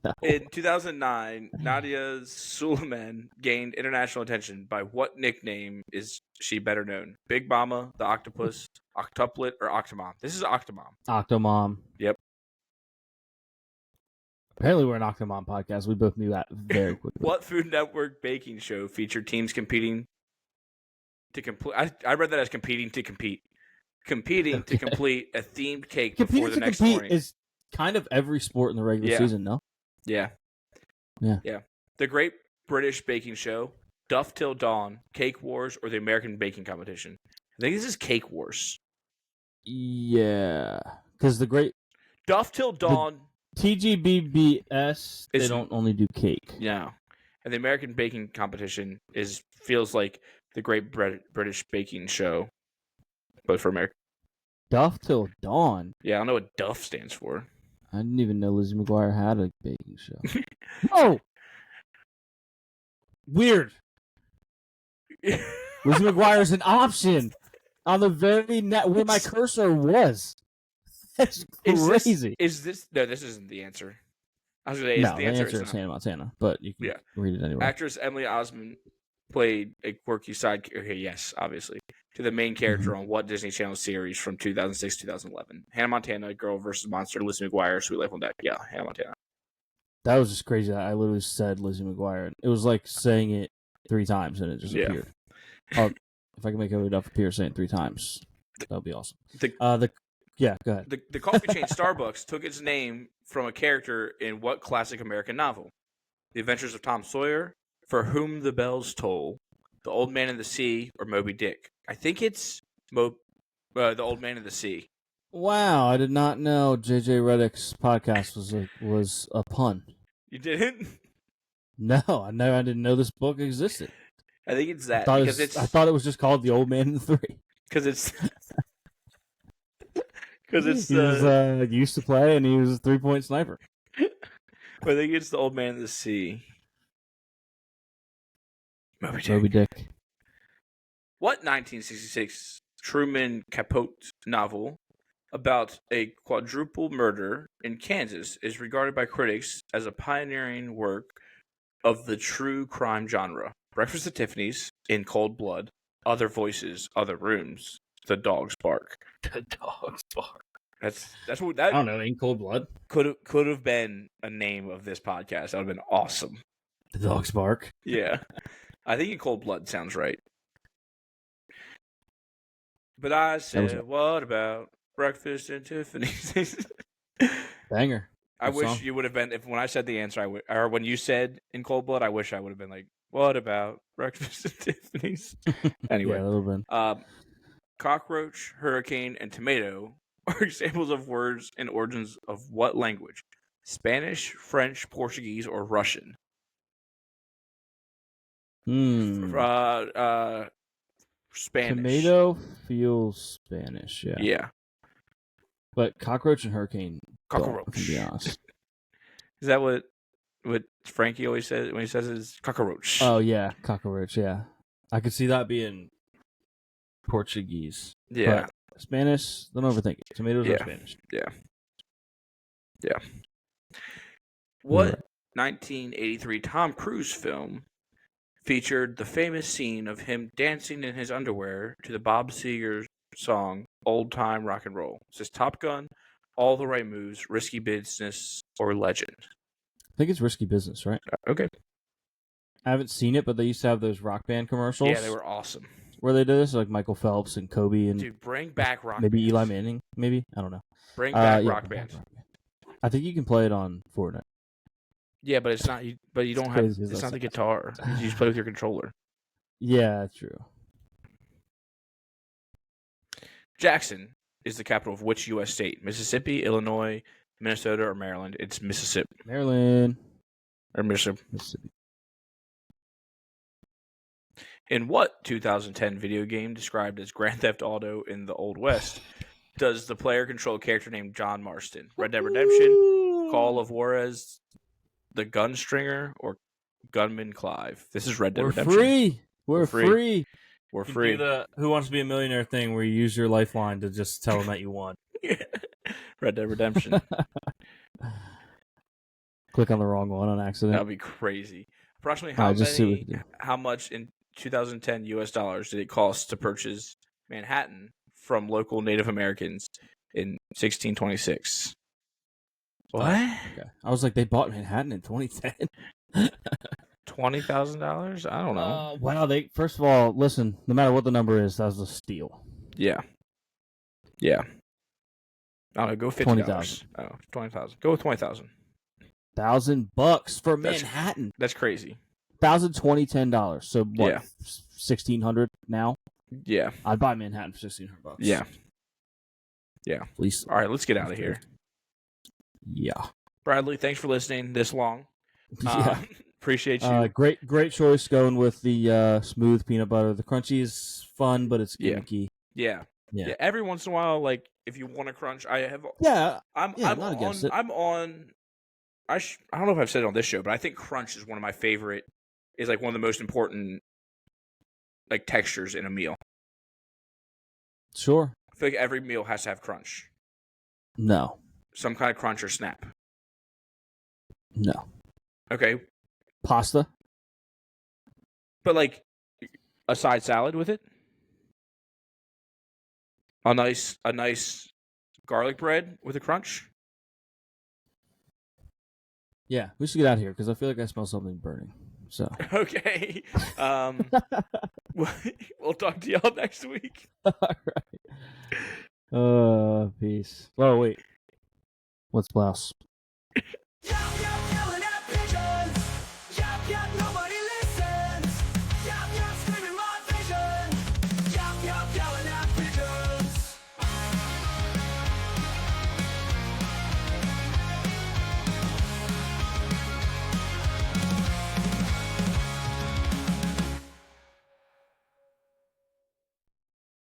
No. In 2009, Nadia Suleiman gained international attention. By what nickname is she better known? Big Mama, the Octopus, Octuplet, or Octomom? This is Octomom. Octomom. Yep. Apparently we're an Octomom podcast. We both knew that very quickly. What Food Network baking show featured teams competing to complete? I read that as competing to compete. Competing to complete a themed cake before the next morning. Is kind of every sport in the regular season, no? Yeah. The Great British Baking Show, Duff Till Dawn, Cake Wars, or the American Baking Competition. I think this is Cake Wars. Yeah, because the Great Duff Till Dawn, TGBBS, they don't only do cake. Yeah, and the American Baking Competition feels like the Great British Baking Show, but for America. Duff Till Dawn. Yeah, I don't know what Duff stands for. I didn't even know Lizzie McGuire had a baking show. Oh! Weird. Lizzie McGuire's an option on the very where my cursor was. That's crazy. No, this isn't the answer. I was going to say, the answer is Hannah Montana, but you can read it anyway. Actress Emily Osment played a quirky side character, yes, obviously, to the main character on what Disney Channel series from 2006 2011? Hannah Montana, Girl vs. Monster, Lizzie McGuire, Sweet Life on Deck. Yeah, Hannah Montana. That was just crazy. I literally said Lizzie McGuire. It was like saying it 3 times and it just appeared. If I can make everybody up appear saying it 3 times, that would be awesome. Go ahead. The coffee chain Starbucks took its name from a character in what classic American novel? The Adventures of Tom Sawyer, For Whom the Bells Toll, The Old Man and the Sea, or Moby Dick? I think it's The Old Man and the Sea. Wow, I did not know J.J. Reddick's podcast was a pun. You didn't? No, I didn't know this book existed. I think it's that I thought it was just called The Old Man and the Three. Because it's Because it's he was used to play, and he was a 3-point sniper. I think it's the Old Man of the Sea. Moby Dick. What 1966 Truman Capote novel about a quadruple murder in Kansas is regarded by critics as a pioneering work of the true crime genre? Breakfast at Tiffany's, In Cold Blood, Other Voices, Other Rooms, The Dog's Bark. The Dog's Bark. That's what that. I don't know. In Cold Blood could have been a name of this podcast. That would have been awesome. The Dog's Bark. Yeah, I think In Cold Blood sounds right. But I said, what about Breakfast at Tiffany's? Banger. I wish you would have been, when I said the answer, or when you said In Cold Blood, I wish I would have been like, what about Breakfast at Tiffany's? Anyway. Yeah, a little bit. Cockroach, hurricane, and tomato are examples of words and origins of what language? Spanish, French, Portuguese, or Russian? Spanish. Tomato feels Spanish, yeah. Yeah. But cockroach and hurricane. Cockroach. To be honest. Is that what Frankie always says when he says it's cockroach? Oh yeah, cockroach. Yeah, I could see that being Portuguese. Yeah. But Spanish. Don't overthink it. Tomatoes are Spanish. Yeah. Yeah. What 1983 Tom Cruise film featured the famous scene of him dancing in his underwear to the Bob Seger song Old Time Rock and Roll? Is this Top Gun, All the Right Moves, Risky Business, or Legend? I think it's Risky Business, right? Okay. I haven't seen it, but they used to have those rock band commercials. Yeah, they were awesome. Where they did this, like Michael Phelps and Kobe and dude, bring back rock. Maybe bands. Eli Manning. Maybe I don't know. Bring back rock band. I think you can play it on Fortnite. Yeah, but it's not. But you don't have. It's not the guitar. You just play with your controller. Yeah, true. Jackson is the capital of which U.S. state? Mississippi, Illinois, Minnesota, or Maryland? It's Mississippi. Maryland. Or Mississippi. In what 2010 video game described as Grand Theft Auto in the Old West does the player control a character named John Marston? Red Dead Redemption, Call of Juarez, The Gunstringer, or Gunman Clive? This is Red Dead Redemption. We're free. We're free. Do the Who Wants to Be a Millionaire thing where you use your lifeline to just tell them that you won. Red Dead Redemption. Click on the wrong one on accident. That'd be crazy. Approximately how much in 2010 U.S. dollars did it cost to purchase Manhattan from local Native Americans in 1626? What? Okay. I was like, they bought Manhattan in 2010. $20,000? I don't know. Wow. First of all, listen. No matter what the number is, that was a steal. Yeah. I don't know. Go $50. 20,000. Oh, 20,000. Go with 20,000. $1,000 for Manhattan. That's crazy. $1,010. So what? Yeah. 1,600 now. Yeah. I'd buy Manhattan for $1,600. Yeah. At least. All right, let's get out of here. Yeah. Bradley, thanks for listening this long. Appreciate you. Great choice going with the smooth peanut butter. The crunchy is fun, but it's gimmicky. Yeah. Every once in a while, like if you want to crunch, I have. I'm not against it. I'm on. I don't know if I've said it on this show, but I think crunch is one of my favorite. Is like one of the most important, like textures in a meal. Sure. I feel like every meal has to have crunch. No. Some kind of crunch or snap. No. Okay. Pasta. But like a side salad with it. A nice garlic bread with a crunch. Yeah, we should get out of here because I feel like I smell something burning. So okay. We'll talk to y'all next week. All right. Peace. Oh wait. What's blouse?